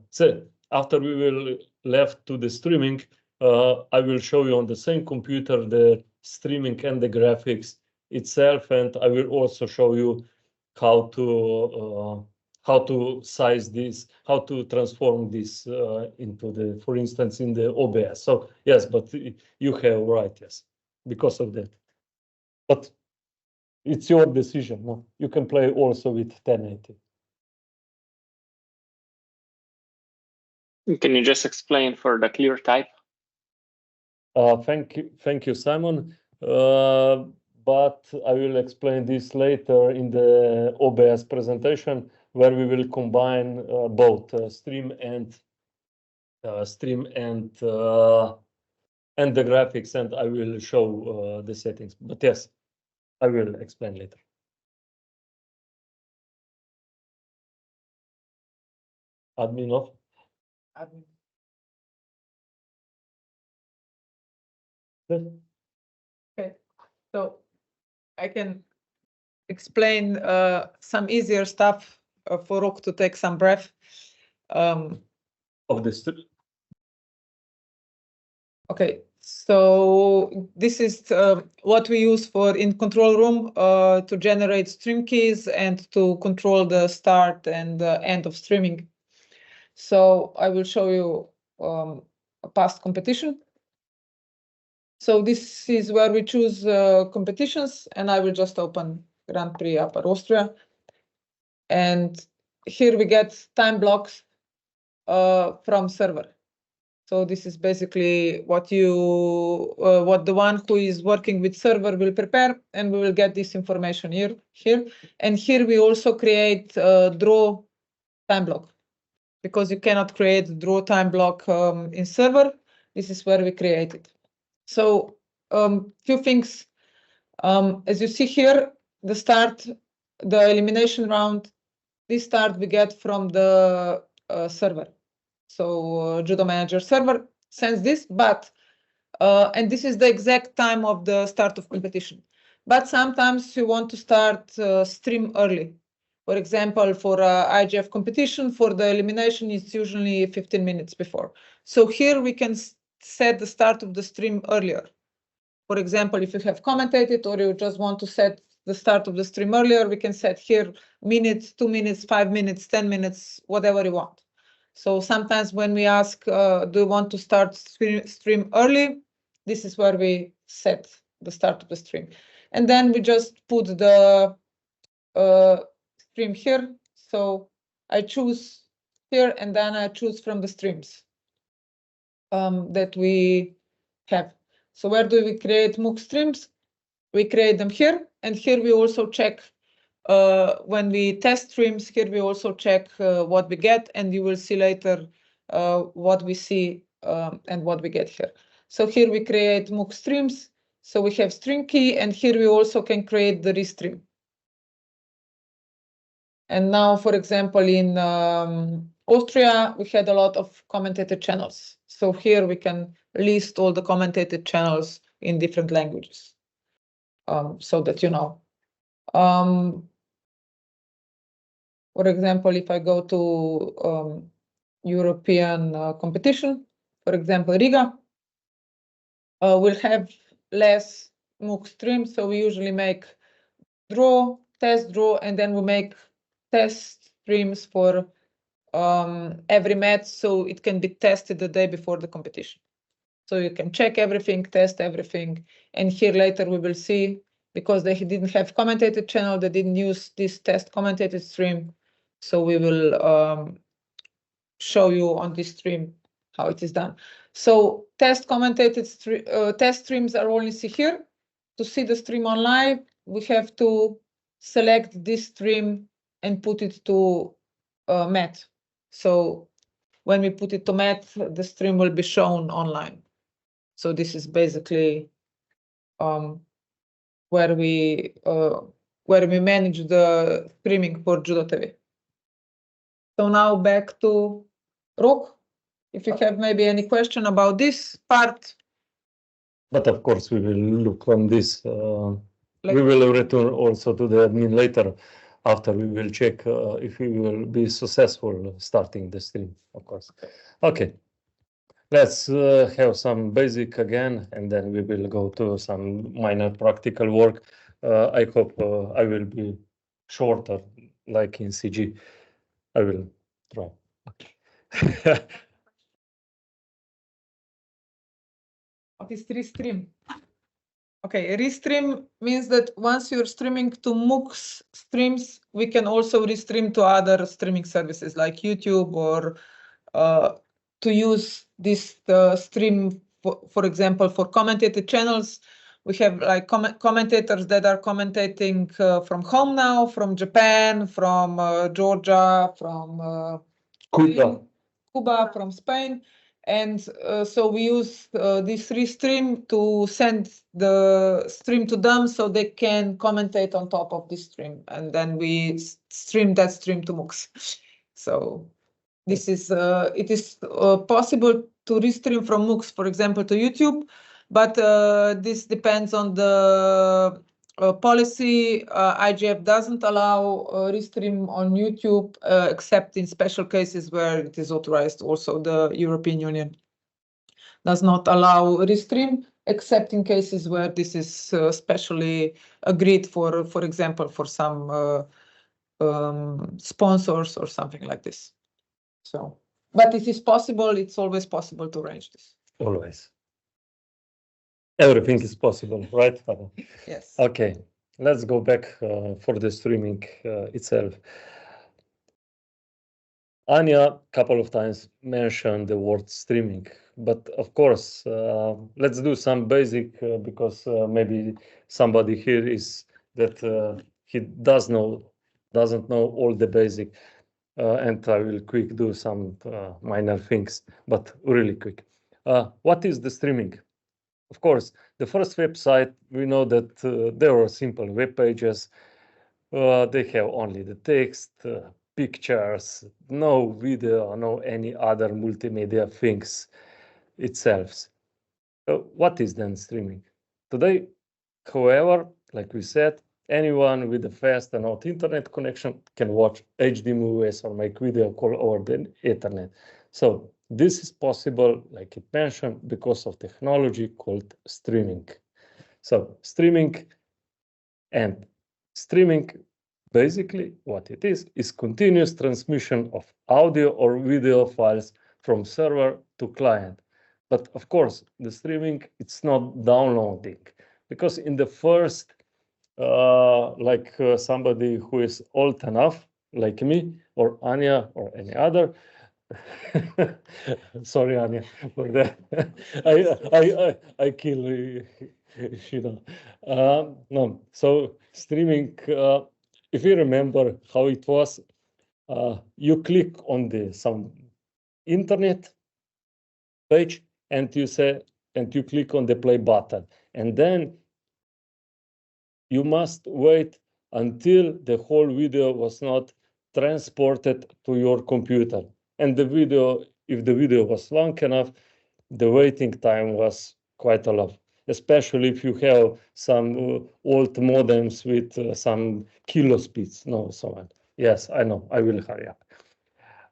So after we will left to the streaming, I will show you on the same computer the streaming and the graphics itself, and I will also show you how to size this, how to transform this into the, for instance, in the OBS. So yes, but you have right, yes, because of that. But it's your decision. No? You can play also with 1080. Can you just explain for the clear type? Thank you, Simon. But I will explain this later in the OBS presentation, where we will combine both stream and the graphics, and I will show the settings. But yes, I will explain later. Admin off. Admin. Okay, so I can explain some easier stuff for Rook to take some breath. Of this. Okay, so this is what we use for in control room to generate stream keys and to control the start and the end of streaming. So I will show you a past competition. So this is where we choose competitions, and I will just open Grand Prix Upper Austria. And here we get time blocks from server. So this is basically what the one who is working with server will prepare, and we will get this information here. And here we also create draw time block, because you cannot create draw time block in server. This is where we create it. So few things, as you see here, the start, the elimination round, this start we get from the server. So JudoManager server sends this, but and this is the exact time of the start of competition. But sometimes you want to start stream early. For example, for IGF competition, for the elimination, it's usually 15 minutes before. So here we can set the start of the stream earlier. For example, if you have commentated or you just want to set the start of the stream earlier, we can set here minutes, 2 minutes, 5 minutes, 10 minutes, whatever you want. So sometimes when we ask, do you want to start stream early? This is where we set the start of the stream. And then we just put the stream here. So I choose here, and then I choose from the streams that we have. So where do we create MOOC streams? We create them here, and here we also check when we test streams. Here we also check what we get, and you will see later what we see and what we get here. So here we create MOOC streams. So we have stream key, and here we also can create the restream. And now, for example, in Austria, we had a lot of commentated channels. So here we can list all the commentated channels in different languages, so that you know. For example, if I go to European competition, for example, Riga, we'll have less MOOC streams. So we usually make draw, test, draw, and then we make test streams for every match, so it can be tested the day before the competition. So you can check everything, test everything, and here later we will see, because they didn't have commentated channel, they didn't use this test commentated stream. So we will show you on this stream how it is done. So test commentated test streams are only see here. To see the stream on live, we have to select this stream and put it to Matt. So when we put it to Matt, the stream will be shown online. So this is basically where we manage the streaming for Judo TV. So now back to Rok. If you have maybe any question about this part. But of course, we will look on this. We will return also to the admin later, after we will check if we will be successful starting the stream, of course. Okay, let's have some basic again, and then we will go to some minor practical work. I hope I will be shorter, like in CG. I will try. What is restream? Okay, restream means that once you're streaming to MOOC streams, we can also restream to other streaming services like YouTube, or to use this stream, for example, for commentated channels. We have like commentators that are commentating from home now, from Japan, from Georgia, from Cuba, from Spain. And so we use this restream to send the stream to them so they can commentate on top of this stream. And then we stream that stream to MOOCs. So this is, it is possible to restream from MOOCs, for example, to YouTube, but this depends on the policy. IGF doesn't allow restream on YouTube, except in special cases where it is authorized. Also, the European Union does not allow restream, except in cases where this is specially agreed for example, for some sponsors or something like this. So, but it is possible. It's always possible to arrange this. Always. Everything is possible, right? Yes. Okay, let's go back for the streaming itself. Anya a couple of times mentioned the word streaming, but of course, let's do some basic because maybe somebody here is that he doesn't know all the basic, and I will quick do some minor things, but really quick. What is the streaming? Of course, the first website, we know that there are simple web pages. They have only the text, pictures, no video, no any other multimedia things itself. What is then streaming? Today, however, like we said, anyone with a fast and hot internet connection can watch HD movies or make video call over the internet. So this is possible, like it mentioned, because of technology called streaming. So streaming Basically, what it is continuous transmission of audio or video files from server to client. But of course, the streaming, it's not downloading, because in the first, somebody who is old enough, like me, or Anya, or any other, sorry, Anya, for that. I kill, no. So streaming, if you remember how it was, you click on some internet page and you click on the play button, and then you must wait until the whole video was not transported to your computer. And the video, if the video was long enough, the waiting time was quite a lot, especially if you have some old modems with some kilo speeds. No, so on. Yes, I know, I will hurry up.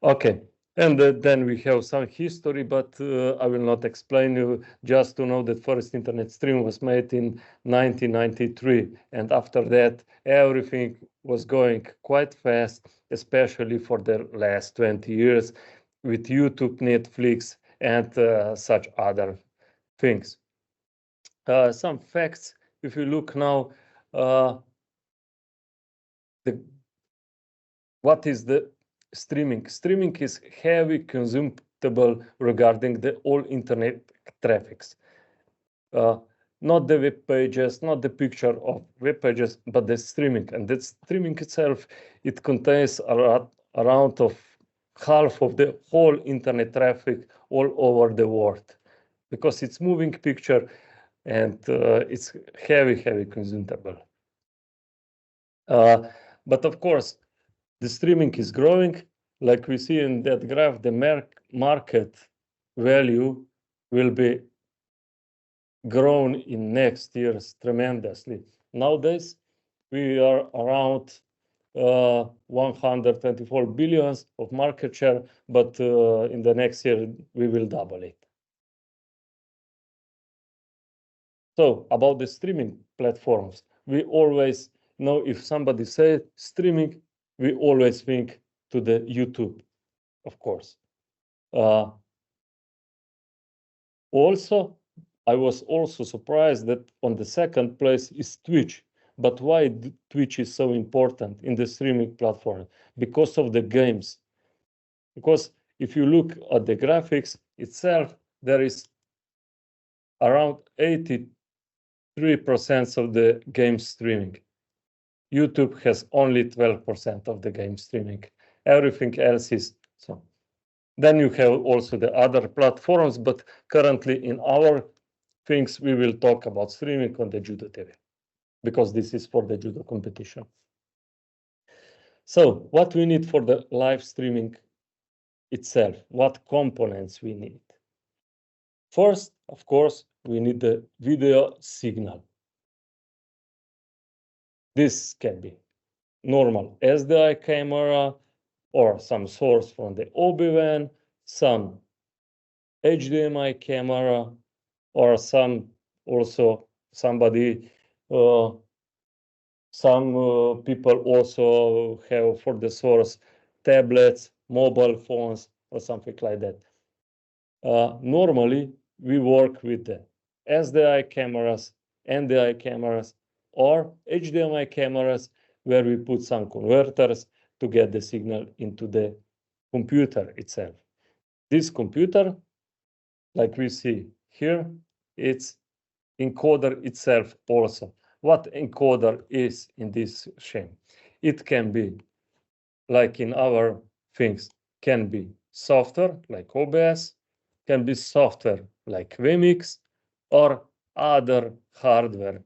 Okay, and then we have some history, but I will not explain you, just to know that first internet stream was made in 1993. And after that, everything was going quite fast, especially for the last 20 years with YouTube, Netflix, and such other things. Some facts, if you look now, what is the streaming? Streaming is heavy consumable regarding the all internet traffics. Not the web pages, not the picture of web pages, but the streaming. And that streaming itself, it contains around of half of the whole internet traffic all over the world, because it's moving picture and it's heavy consumable. But of course, the streaming is growing. Like we see in that graph, the market value will be grown in next years tremendously. Nowadays, we are around 124 billions of market share, but in the next year, we will double it. So about the streaming platforms, we always know, if somebody says streaming, we always think to the YouTube, of course. Also, I was also surprised that on the second place is Twitch. But why Twitch is so important in the streaming platform? Because of the games. Because if you look at the graphics itself, there is around 83% of the game streaming. YouTube has only 12% of the game streaming. Everything else is so. Then you have also the other platforms, but currently in our things, we will talk about streaming on the Judo TV, because this is for the judo competition. So what we need for the live streaming itself, what components we need? First, of course, we need the video signal. This can be normal SDI camera or some source from the OBVAN, some HDMI camera, or some people also have for the source tablets, mobile phones, or something like that. Normally, we work with the SDI cameras, NDI cameras, or HDMI cameras, where we put some converters to get the signal into the computer itself. This computer, like we see here, it's encoder itself also. What encoder is in this scheme? It can be, like in our things, can be software like OBS, can be software like Vmix, or other hardware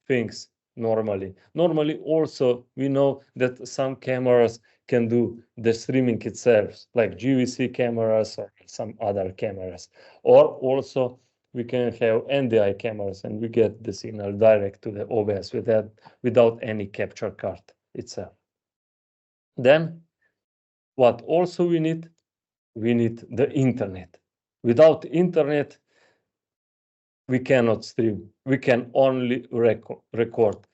things normally. Normally also, we know that some cameras can do the streaming itself, like GVC cameras or some other cameras. Or also, we can have NDI cameras and we get the signal direct to the OBS without any capture card itself. Then, what also we need? We need the internet. Without internet, we cannot stream. We can only record.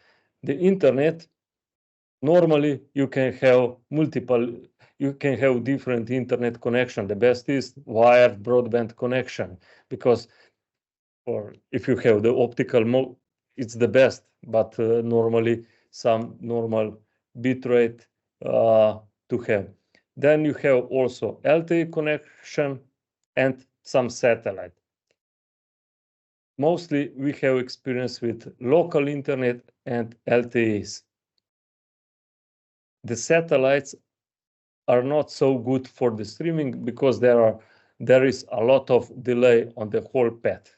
The internet Normally, you can have different internet connection. The best is wired broadband connection, because if you have the optical mode, it's the best, but normally some normal bitrate to have. Then you have also LTE connection and some satellite. Mostly we have experience with local internet and LTEs. The satellites are not so good for the streaming because there is a lot of delay on the whole path.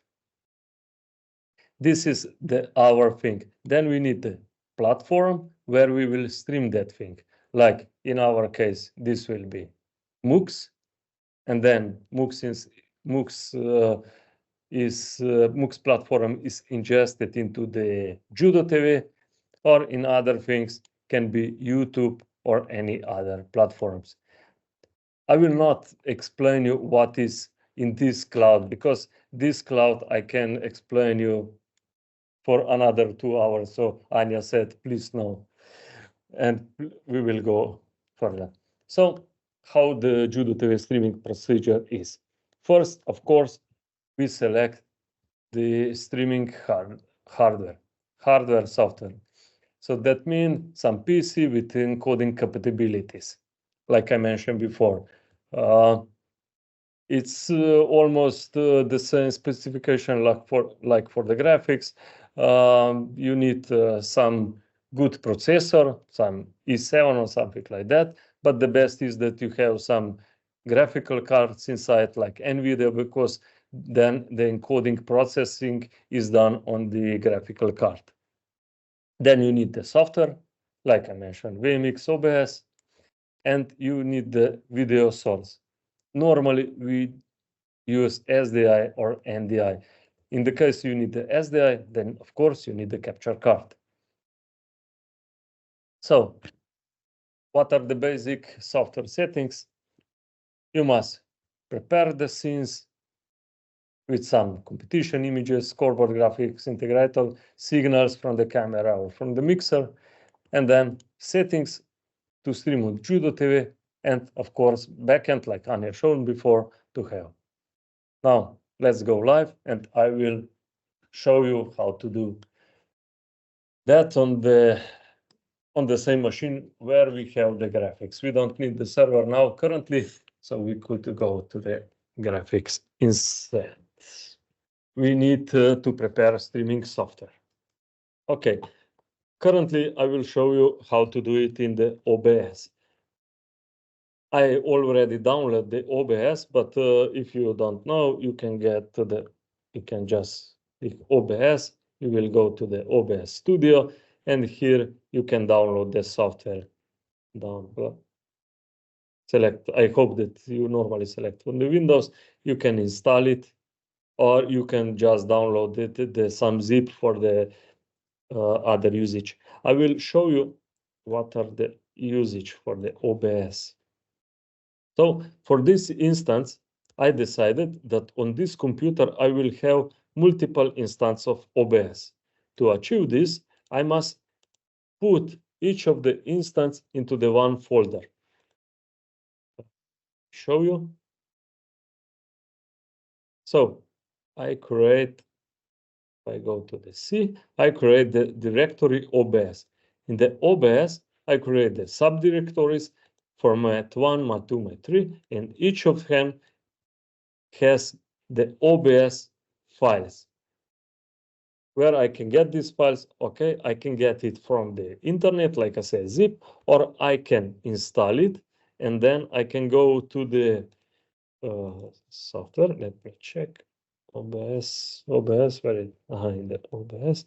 This is our thing. Then we need the platform where we will stream that thing. Like in our case, this will be MOOCs, and then MOOCs platform is ingested into the Judo TV, or in other things can be YouTube or any other platforms. I will not explain you what is in this cloud, because this cloud I can explain you for another 2 hours. So Anya said, please no. And we will go further. So how the Judo TV streaming procedure is. First, of course, we select the streaming hardware, software. So that means some PC with encoding capabilities, like I mentioned before. It's almost the same specification like for the graphics. You need some good processor, some i7 or something like that. But the best is that you have some graphical cards inside, like NVIDIA, because then the encoding processing is done on the graphical card. Then you need the software, like I mentioned, VMix, OBS, and you need the video source. Normally, we use SDI or NDI. In the case you need the SDI, then of course you need the capture card. So, what are the basic software settings? You must prepare the scenes with some competition images, scoreboard graphics, integrated signals from the camera or from the mixer, and then settings to stream on Judo TV, and of course backend, like Anya shown before, to have. Now let's go live, and I will show you how to do that on the same machine where we have the graphics. We don't need the server now currently, so we could go to the graphics instead. We need to prepare streaming software. Okay, currently I will show you how to do it in the OBS. I already downloaded the OBS, but if you don't know, you can just click OBS. You will go to the OBS Studio, and here you can download the software. Select. I hope that you normally select from the Windows. You can install it, or you can just download some zip for the other usage. I will show you what are the usage for the OBS. So for this instance, I decided that on this computer, I will have multiple instances of OBS. To achieve this, I must put each of the instance into the one folder. Show you. So I create, if I go to the C, I create the directory OBS. In the OBS, I create the subdirectories for mat1, mat2, mat3, and each of them has the OBS files. Where I can get these files, okay, I can get it from the internet, like I said, zip, or I can install it, and then I can go to the software. Let me check. OBS, where is it? In the OBS.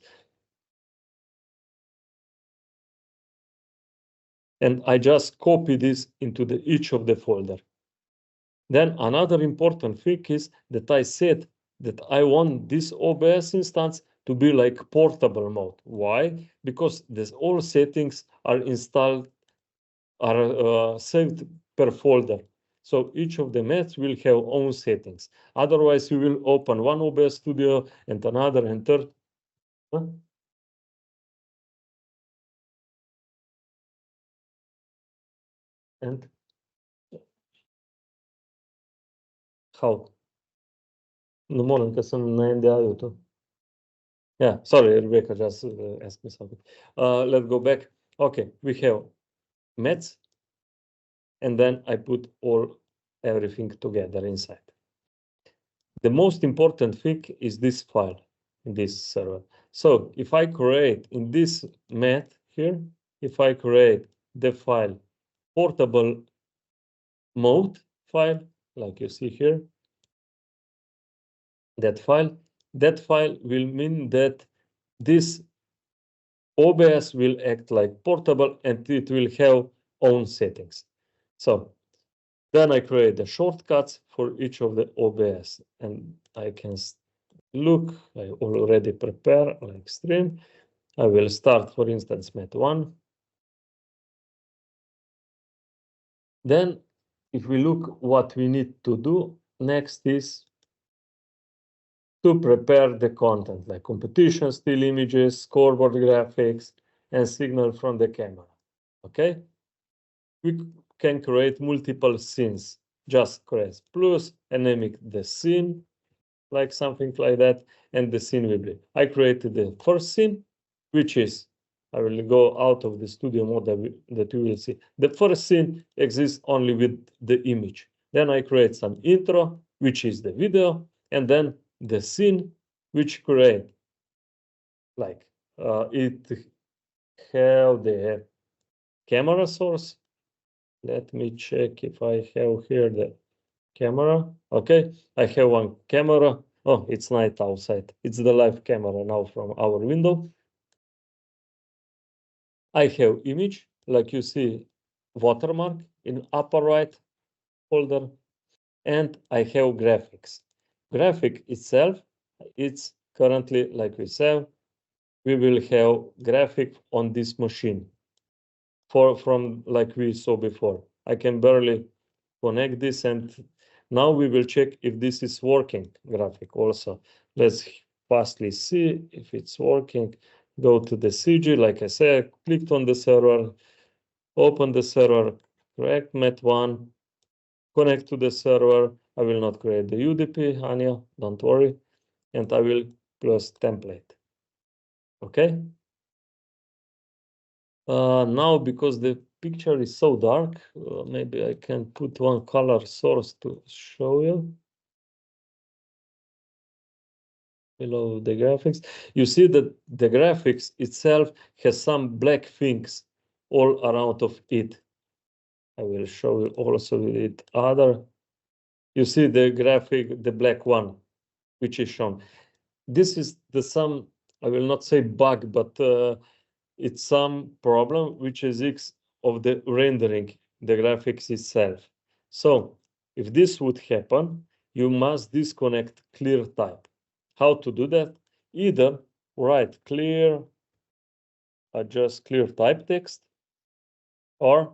And I just copy this into each of the folder. Then another important thing is that I said that I want this OBS instance to be like portable mode. Why? Because all settings are installed, are saved per folder. So each of the mats will have own settings. Otherwise, you will open one OBS Studio and another and third. And how? Nu moment că sunt înainte de YouTube. Yeah, sorry, Rebecca just asked me something. Let's go back. Okay, we have mats, and then I put everything together inside. The most important thing is this file in this server. So if I create in this mat here, if I create the file portable mode file, like you see here, that file will mean that this OBS will act like portable and it will have own settings. So then I create the shortcuts for each of the OBS, and I can look, I already prepare like stream. I will start, for instance, mat 1. Then if we look what we need to do next is to prepare the content like competition still images, scoreboard graphics, and signal from the camera. Okay, we can create multiple scenes. Just press plus and name the scene, like something like that, and the scene will be. I created the first scene, which is, I will go out of the studio mode that you will see. The first scene exists only with the image. Then I create some intro, which is the video, and then the scene, which create like it have the camera source. Let me check if I have here the camera. Okay, I have one camera. Oh, it's night outside. It's the live camera now from our window. I have image, like you see, watermark in upper right folder, and I have graphics. Graphic itself, it's currently, like we said, we will have graphic on this machine. From like we saw before, I can barely connect this, and now we will check if this is working graphic also. Let's fastly see if it's working. Go to the CG, like I said, clicked on the server, open the server, correct mat 1, connect to the server. I will not create the UDP, Anya, don't worry. And I will plus template. Okay. Now, because the picture is so dark, maybe I can put one color source to show you. Below the graphics, you see that the graphics itself has some black things all around of it. I will show you also with other. You see the graphic, the black one, which is shown. This is some, I will not say bug, but it's some problem which is X of the rendering, the graphics itself. So if this would happen, you must disconnect clear type. How to do that? Either write clear, adjust clear type text, or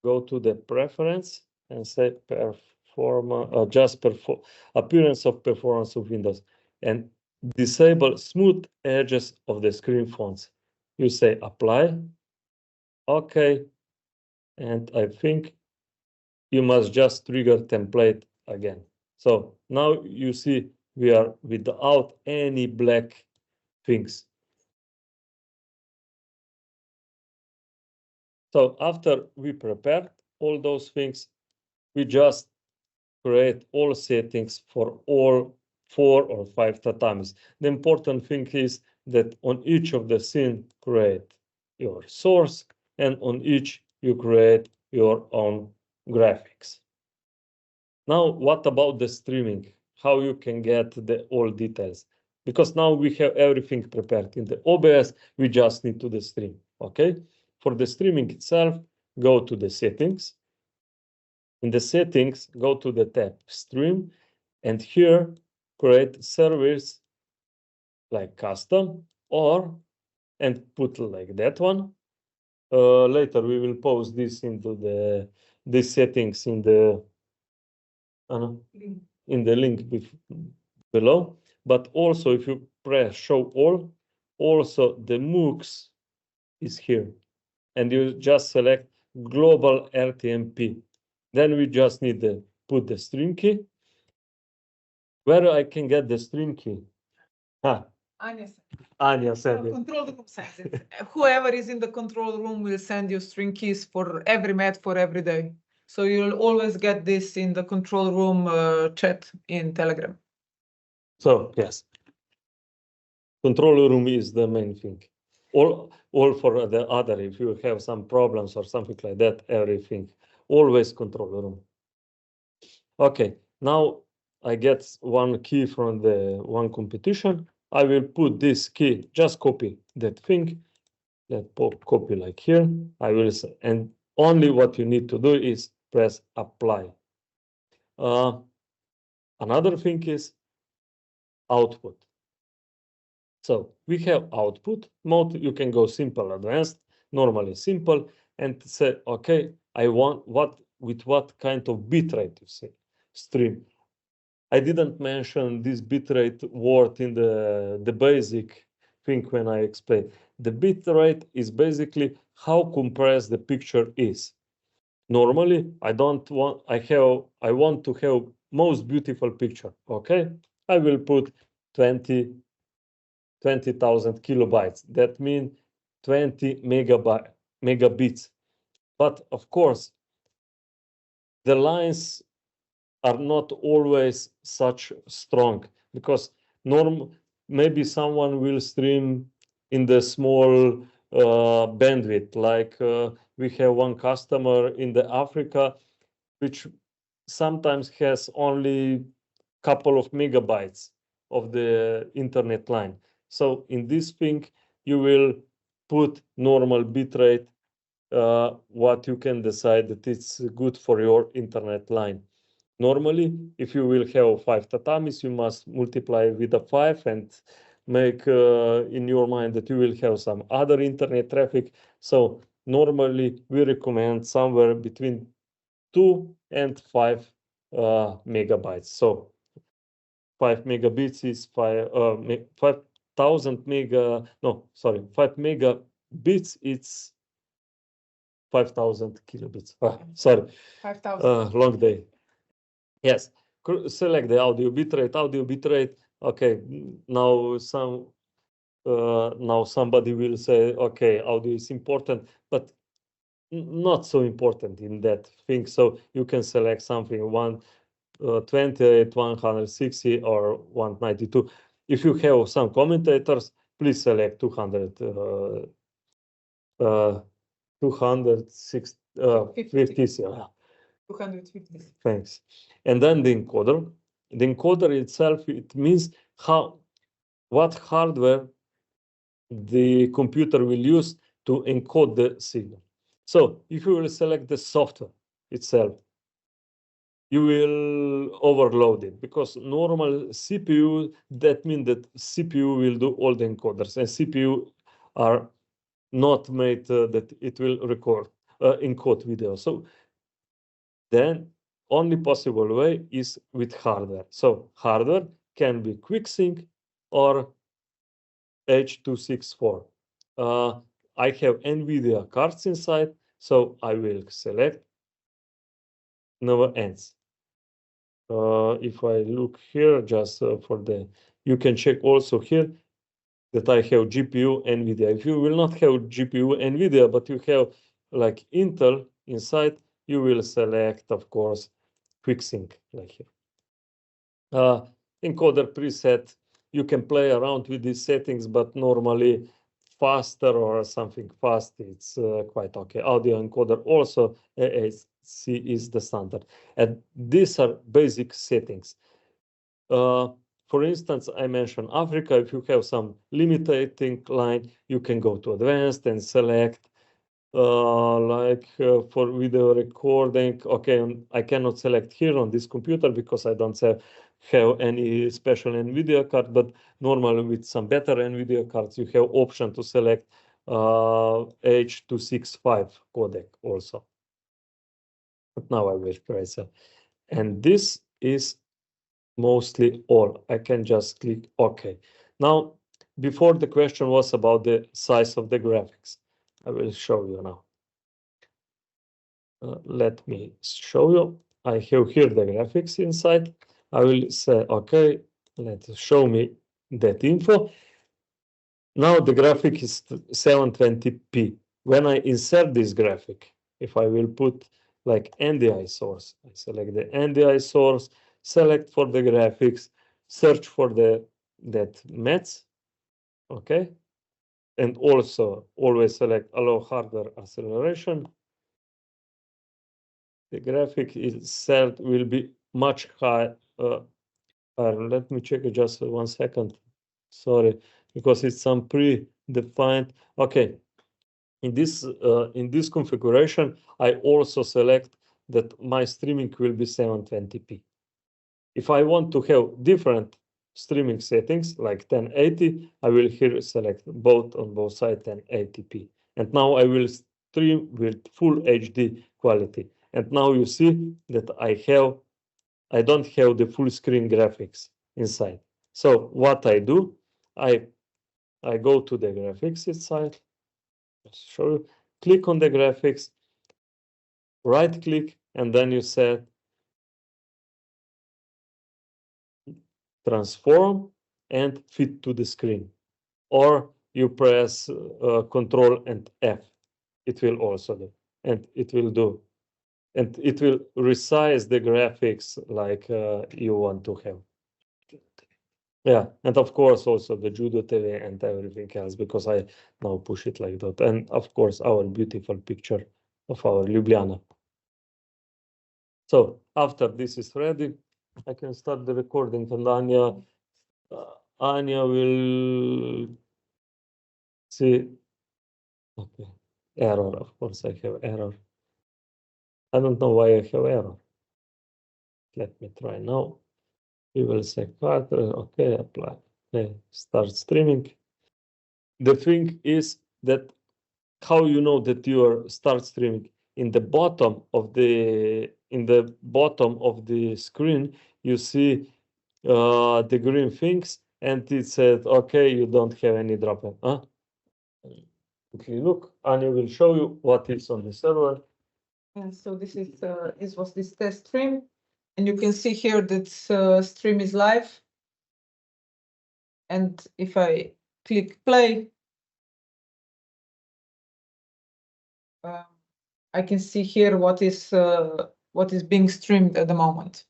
go to the preference and say adjust appearance of performance of Windows and disable smooth edges of the screen fonts. You say apply, okay, and I think you must just trigger template again. So now you see we are without any black things. So after we prepared all those things, we just create all settings for all 4 or 5 tatamis. The important thing is that on each of the scene create your source, and on each you create your own graphics. Now, what about the streaming? How you can get the all details? Because now we have everything prepared in the OBS, we just need to the stream, okay? For the streaming itself, go to the settings. In the settings, go to the tab stream, and here create service like custom and put like that one. Later we will post this into the settings in the link below. But also if you press show all, also the MOOCs is here, and you just select global RTMP. Then we just need to put the stream key. Where I can get the stream key? Anya said it. Control room sends it. Whoever is in the control room will send you string keys for every mat for every day. So you'll always get this in the control room chat in Telegram. So yes, control room is the main thing. All for the other, if you have some problems or something like that, everything, always control room. Okay, now I get one key from the one competition. I will put this key, just copy that thing, that copy like here. I will, and only what you need to do is press apply. Another thing is output. So we have output mode. You can go simple, advanced, normally simple, and say, okay, I want with what kind of bitrate you say stream. I didn't mention this bitrate word in the basic thing when I explained. The bitrate is basically how compressed the picture is. Normally, I want to have most beautiful picture. Okay, I will put 20,000 kilobytes. That means 20 megabits. But of course, the lines are not always such strong because maybe someone will stream in the small bandwidth. Like we have one customer in the Africa, which sometimes has only couple of megabytes of the internet line. So in this thing, you will put normal bitrate, what you can decide that it's good for your internet line. Normally, if you will have 5 tatamis, you must multiply with a 5 and make in your mind that you will have some other internet traffic. So normally, we recommend somewhere between 2 and 5 megabytes. So 5 megabits is 5,000 mega, no, sorry, 5 megabits, it's 5,000 kilobits. Sorry, 5,000. long day. Yes, select the audio bitrate. Okay, now somebody will say, okay, audio is important, but not so important in that thing. So you can select something 128, 160 or 192. If you have some commentators, please select 250. 250. Thanks. And then the encoder. The encoder itself, it means what hardware the computer will use to encode the signal. So if you will select the software itself, you will overload it because normal CPU, that means that CPU will do all the encoders, and CPU are not made that it will encode video. So then only possible way is with hardware. So hardware can be QuickSync or H.264. I have NVIDIA cards inside, so I will select never ends. If I look here, just for you can check also here that I have GPU NVIDIA. If you will not have GPU NVIDIA, but you have like Intel inside, you will select, of course, QuickSync like here. Encoder preset, you can play around with these settings, but normally faster or something fast, it's quite okay. Audio encoder also AAC is the standard. And these are basic settings. For instance, I mentioned Africa. If you have some limiting line, you can go to advanced and select for video recording. Okay, I cannot select here on this computer because I don't have any special NVIDIA card, but normally with some better NVIDIA cards, you have option to select H.265 codec also. But now I will press it. And this is mostly all. I can just click OK. Now, before the question was about the size of the graphics. I will show you now. let me show you. I have here the graphics inside. I will say, okay, let's show me that info. Now the graphic is 720p. When I insert this graphic, if I will put like NDI source, I select the NDI source, select for the graphics, search for that METS, okay? And also always select allow hardware acceleration. The graphic itself will be much higher. Let me check it just 1 second. Sorry, because it's some predefined. Okay, in this configuration, I also select that my streaming will be 720p. If I want to have different streaming settings like 1080, I will here select both on both sides 1080p. And now I will stream with full HD quality. And now you see that I don't have the full screen graphics inside. So what I do, I go to the graphics inside, show you, click on the graphics, right click, and then you set transform and fit to the screen. Or you press Control and F. It will also do, and it will do. And it will resize the graphics like you want to have. Yeah, and of course also the Judo TV and everything else, because I now push it like that. And of course our beautiful picture of our Ljubljana. So after this is ready, I can start the recording, and Anya will see. Okay, error, of course I have error. I don't know why I have error. Let me try now. We will say cut, okay, apply. Okay, start streaming. The thing is that how you know that you are start streaming. In the bottom of the screen, you see the green things, and it said, okay, you don't have any droplet. Huh? Okay, look, Anya will show you what is on the server. And so this was this test stream, and you can see here that stream is live. And if I click play, I can see here what is being streamed at the moment.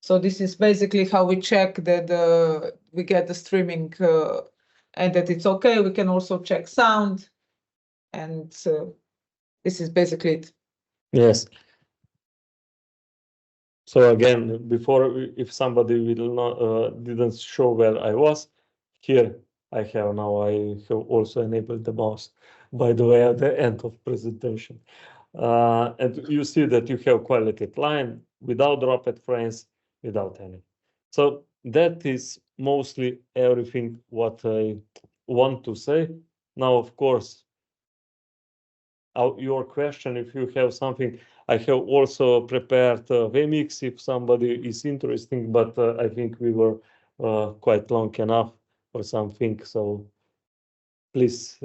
So this is basically how we check that we get the streaming and that it's okay. We can also check sound, and this is basically it. Yes. So again, before, if somebody will not didn't show where I was, here I have now. I have also enabled the mouse, by the way, at the end of presentation. And you see that you have quality line without dropped frames, without any. So that is mostly everything what I want to say. Now, of course, your question, if you have something, I have also prepared remix if somebody is interested, but I think we were quite long enough or something. So please,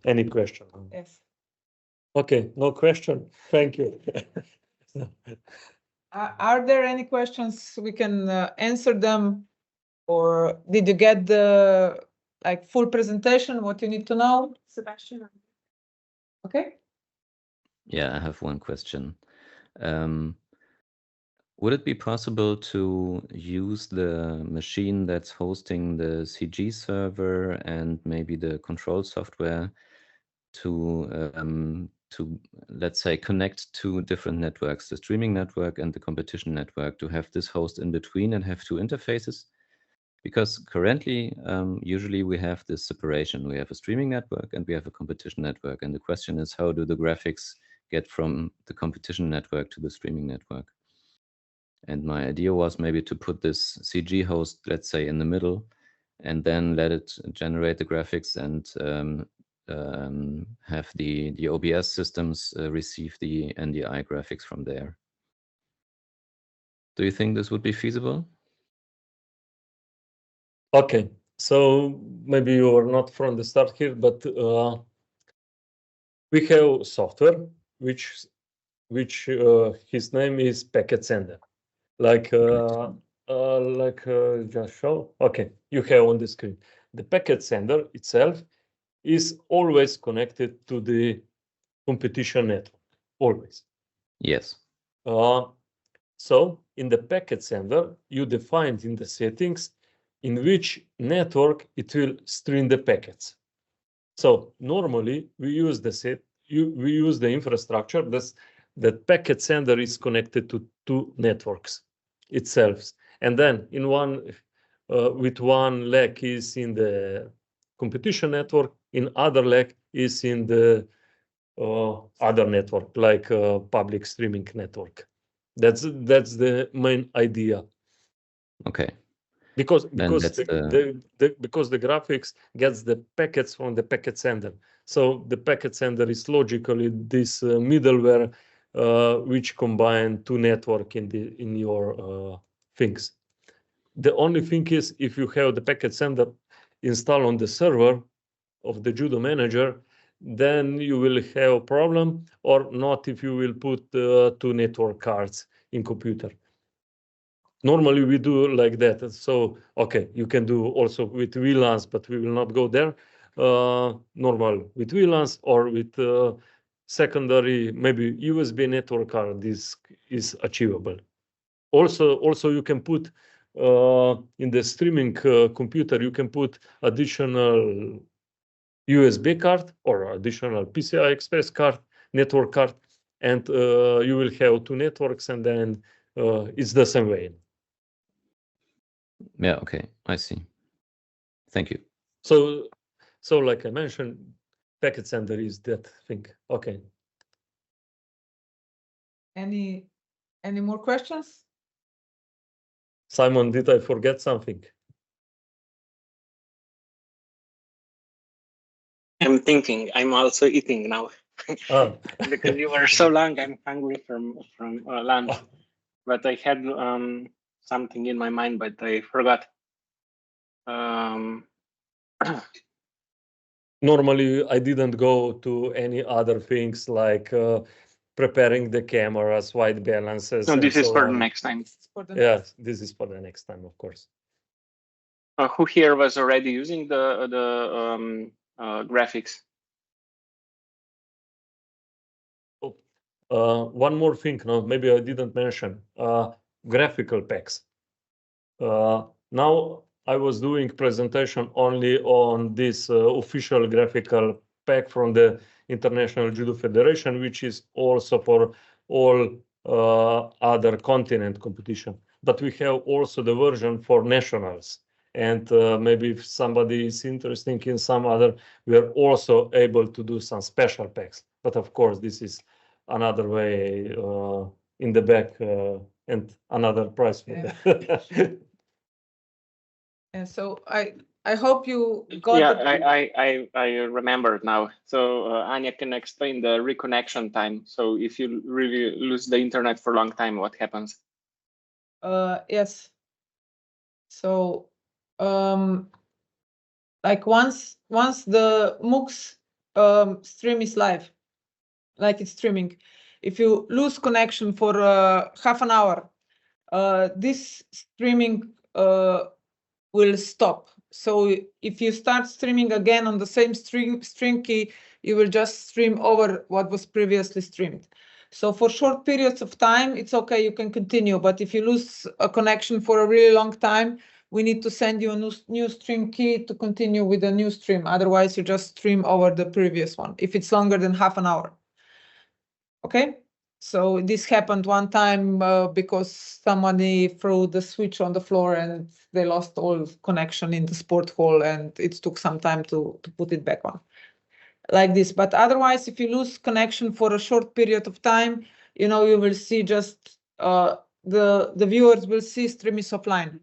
any question? Yes. Okay, no question. Thank you. Are there any questions? We can answer them, or did you get the full presentation? What you need to know, Sebastian? Okay. Yeah, I have one question. Would it be possible to use the machine that's hosting the CG server and maybe the control software to let's say connect two different networks, the streaming network and the competition network, to have this host in between and have two interfaces? Because currently, usually we have this separation. We have a streaming network and we have a competition network. And the question is, how do the graphics get from the competition network to the streaming network? And my idea was maybe to put this CG host, let's say, in the middle, and then let it generate the graphics and have the OBS systems receive the NDI graphics from there. Do you think this would be feasible? Okay, so maybe you are not from the start here, but we have software which which his name is packet sender. Just show. Okay, you have on the screen. The packet sender itself is always connected to the competition network, always. Yes. So in the packet sender, you defined in the settings in which network it will stream the packets. So normally we use we use the infrastructure that packet sender is connected to two networks itself, and then in with one leg is in the competition network, in other leg is in the other network, like public streaming network. That's the main idea. Okay. Because that's because the graphics gets the packets from the packet sender. So the packet sender is logically this middleware which combine two network in your things. The only thing is, if you have the packet sender installed on the server of the JudoManager, then you will have a problem, or not if you will put two network cards in computer. Normally we do like that. So, okay, you can do also with VLANs, but we will not go there. Normal with VLANs or with secondary, maybe USB network card, this is achievable. Also you can put in the streaming computer, you can put additional USB card or additional PCI Express card, network card, and you will have two networks, and then it's the same way. Yeah, okay, I see. Thank you. So like I mentioned, packet sender is that thing. Okay. Any more questions? Simon, did I forget something? I'm thinking. I'm also eating now. Because you were so long, I'm hungry from lunch. But I had something in my mind, but I forgot. Normally, I didn't go to any other things like preparing the cameras, white balances. No, this is so for on. the next time. Yes, this is for the next time, of course. Who here was already using the graphics? One more thing, no, maybe I didn't mention, graphical packs. Now I was doing presentation only on this official graphical pack from the International Judo Federation, which is also for all other continent competition. But we have also the version for nationals. And maybe if somebody is interested in some other, we are also able to do some special packs. But of course, this is another way in the back and another price for that. And so I hope you got. Yeah, I remember now. So Anya can explain the reconnection time. So if you really lose the internet for a long time, what happens? Yes. So like once the MOOCs stream is live, like it's streaming, if you lose connection for half an hour, this streaming will stop. So if you start streaming again on the same stream key, you will just stream over what was previously streamed. So for short periods of time, it's okay, you can continue. But if you lose a connection for a really long time, we need to send you a new stream key to continue with a new stream. Otherwise, you just stream over the previous one, if it's longer than half an hour. Okay? So this happened one time because somebody threw the switch on the floor and they lost all connection in the sport hall, and it took some time to put it back on like this. But otherwise, if you lose connection for a short period of time, you will see just the viewers will see stream is offline.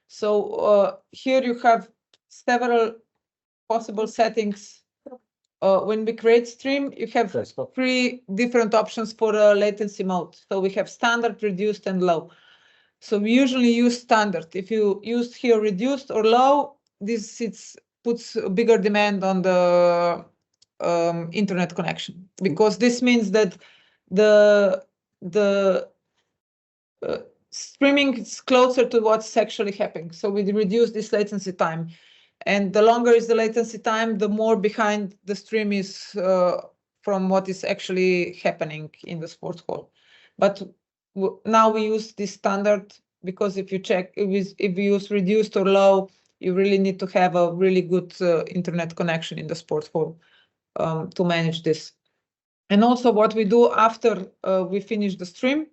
So here you have several possible settings. When we create stream, you have three different options for latency mode. So we have standard, reduced, and low. So we usually use standard. If you use here reduced or low, this puts a bigger demand on the internet connection, because this means that the streaming is closer to what's actually happening. So we reduce this latency time. And the longer is the latency time, the more behind the stream is from what is actually happening in the sports hall. But now we use this standard because if you check, if you use reduced or low, you really need to have a really good internet connection in the sports hall to manage this. And also what we do after we finish the stream.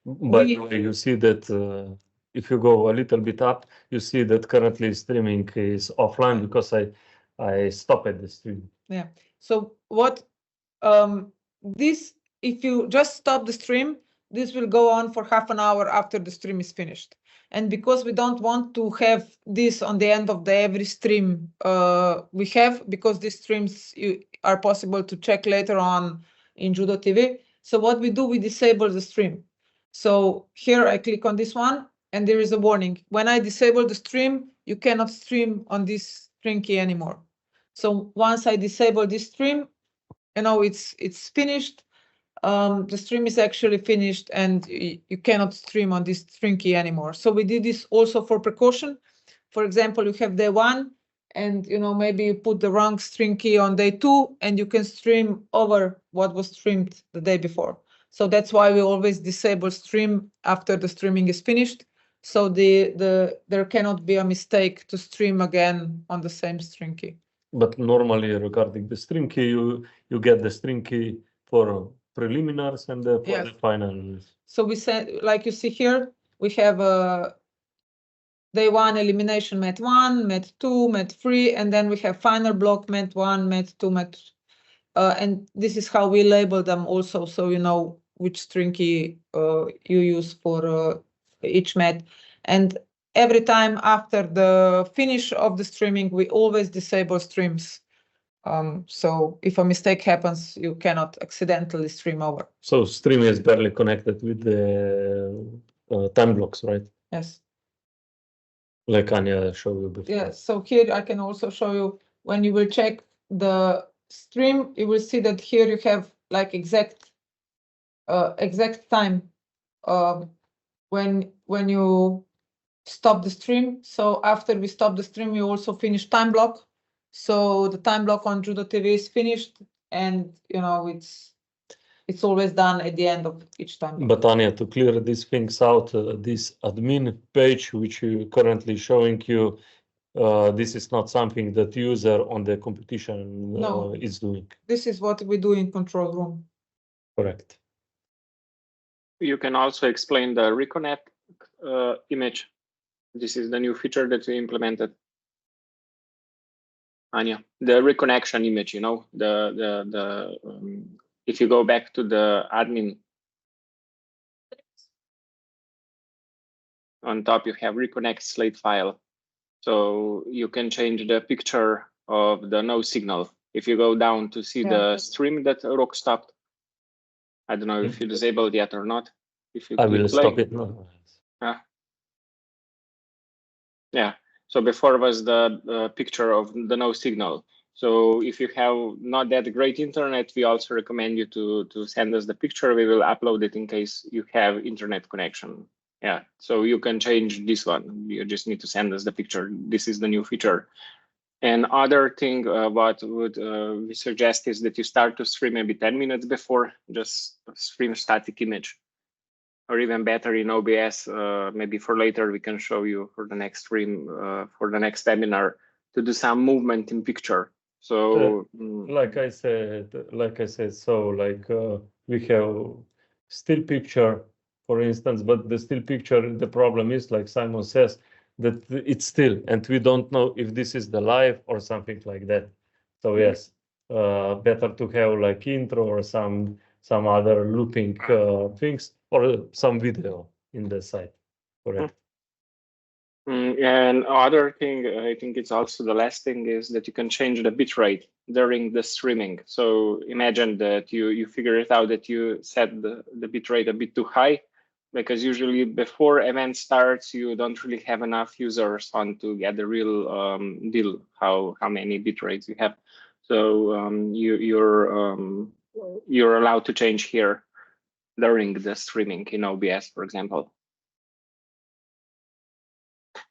By the way, you see that if you go a little bit up, you see that currently streaming is offline because I stopped the stream. Yeah. So what this, if you just stop the stream, this will go on for half an hour after the stream is finished. And because we don't want to have this on the end of the every stream we have, because these streams are possible to check later on in Judo TV. So what we do, we disable the stream. So here I click on this one and there is a warning. When I disable the stream, you cannot stream on this stream key anymore. So once I disable this stream, you know, it's finished. The stream is actually finished and you cannot stream on this stream key anymore. So we did this also for precaution. For example, you have day 1 and, you know, maybe you put the wrong stream key on day 2 and you can stream over what was streamed the day before. So that's why we always disable stream after the streaming is finished. So there cannot be a mistake to stream again on the same stream key. But normally regarding the stream key, you get the stream key for preliminaries and for the finals. So we said, like you see here, we have day 1 elimination mat 1, mat 2, mat 3, and then we have final block mat 1, mat 2, mat. And this is how we label them also, so you know which string key you use for each mat. And every time after the finish of the streaming, we always disable streams. So if a mistake happens, you cannot accidentally stream over. So stream is barely connected with the time blocks, right? Yes. Like Anya showed you before. Yeah, so here I can also show you when you will check the stream, you will see that here you have like exact time when you stop the stream. So after we stop the stream, we also finish time block. So the time block on Judo TV is finished, and you know it's always done at the end of each time block. But Anya, to clear these things out, this admin page which you currently showing you, this is not something that user on the competition is doing. This is what we do in control room. Correct. You can also explain the Reconnect image. This is the new feature that we implemented. Anya, the reconnection image, you know, if you go back to the admin, on top you have reconnect slate file. So you can change the picture of the no signal. If you go down to see the stream that Rock stopped, I don't know if you disabled yet or not. If you I will stop it now. Yeah. So before was the picture of the no signal. So if you have not that great internet, we also recommend you to send us the picture. We will upload it in case you have internet connection. Yeah. So you can change this one. You just need to send us the picture. This is the new feature. And other thing what would we suggest is that you start to stream maybe 10 minutes before, just stream static image. Or even better in OBS, maybe for later we can show you for the next stream, for the next webinar, to do some movement in picture. So like I said, so like we have still picture, for instance, but the still picture, the problem is, like Simon says, that it's still, and we don't know if this is the live or something like that. So yes, better to have like intro or some other looping things, or some video in the site. Correct. And other thing, I think it's also the last thing, is that you can change the bitrate during the streaming. So imagine that you figure it out that you set the bitrate a bit too high, because usually before event starts, you don't really have enough users on to get the real deal how many bitrates you have. So you're allowed to change here. during the streaming in OBS, for example.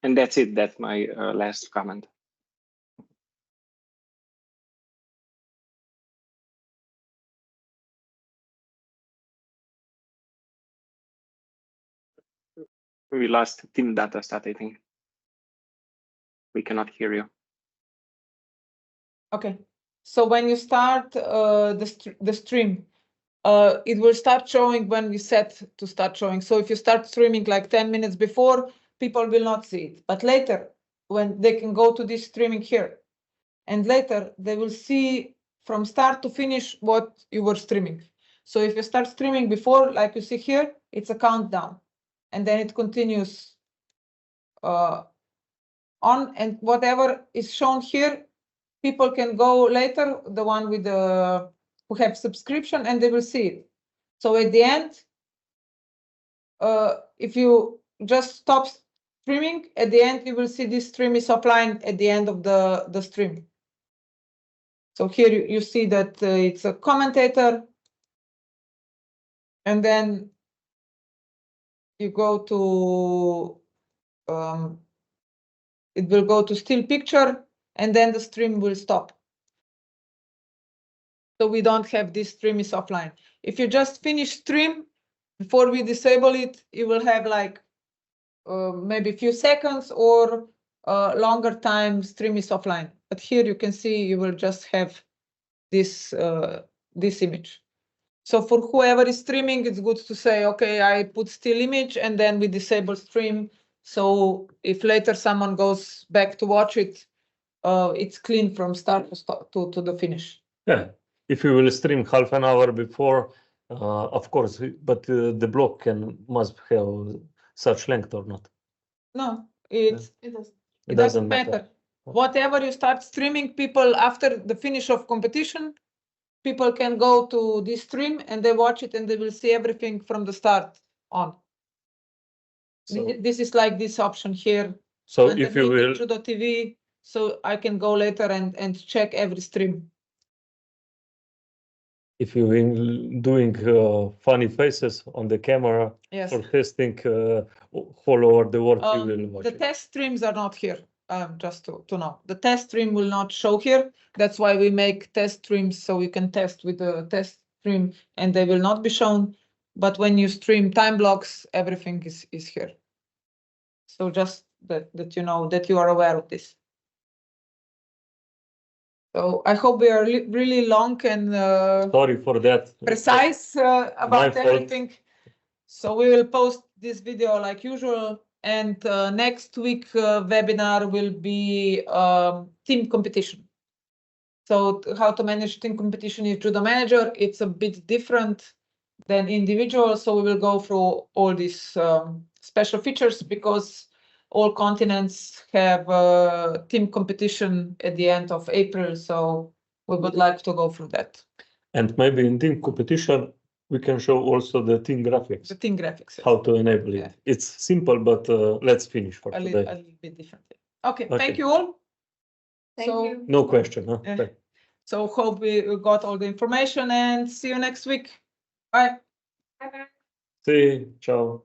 And that's it. That's my last comment. We lost team data stat, I think. We cannot hear you. Okay. So when you start the stream, it will start showing when we set to start showing. So if you start streaming like 10 minutes before, people will not see it. But later, when they can go to this streaming here, and later they will see from start to finish what you were streaming. So if you start streaming before, like you see here, it's a countdown, and then it continues on, and whatever is shown here, people can go later, the one with the who have subscription, and they will see it. So at the end, if you just stop streaming, at the end you will see this stream is offline at the end of the stream. So here you see that it's a commentator, and then you go to it will go to still picture, and then the stream will stop. So we don't have this stream is offline. If you just finish stream before we disable it, you will have like maybe a few seconds or longer time stream is offline. But here you can see you will just have this this image. So for whoever is streaming, it's good to say, okay, I put still image and then we disable stream. So if later someone goes back to watch it, it's clean from start to the finish. Yeah, if you will stream half an hour before, of course, but the block must have such length or not? No, it doesn't matter. Whatever you start streaming, people after the finish of competition, people can go to this stream and they watch it and they will see everything from the start on. So, this is like this option here. So if you will Judo TV, so I can go later and check every stream. If you will doing funny faces on the camera, yes, for testing all over the world, you will watch the it. test streams are not here. Just to know, the test stream will not show here. That's why we make test streams, so you can test with the test stream and they will not be shown. But when you stream time blocks, everything is here. So just that you know, that you are aware of this. So I hope we are really long and sorry for that. Precise about everything. Fault. So we will post this video like usual. And next week webinar will be team competition. So how to manage team competition is JudoManager. It's a bit different than individual. So we will go through all these special features because all continents have team competition at the end of April. So we would like to go through that. And maybe in team competition, we can show also the team graphics. The team graphics. Yes. How to enable it. Yeah. It's simple, but let's finish for today. A little bit different. Okay, thank you all. Thank you. No question, huh? Yeah. So hope we got all the information and see you next week. Bye. Bye-bye. See you. Ciao.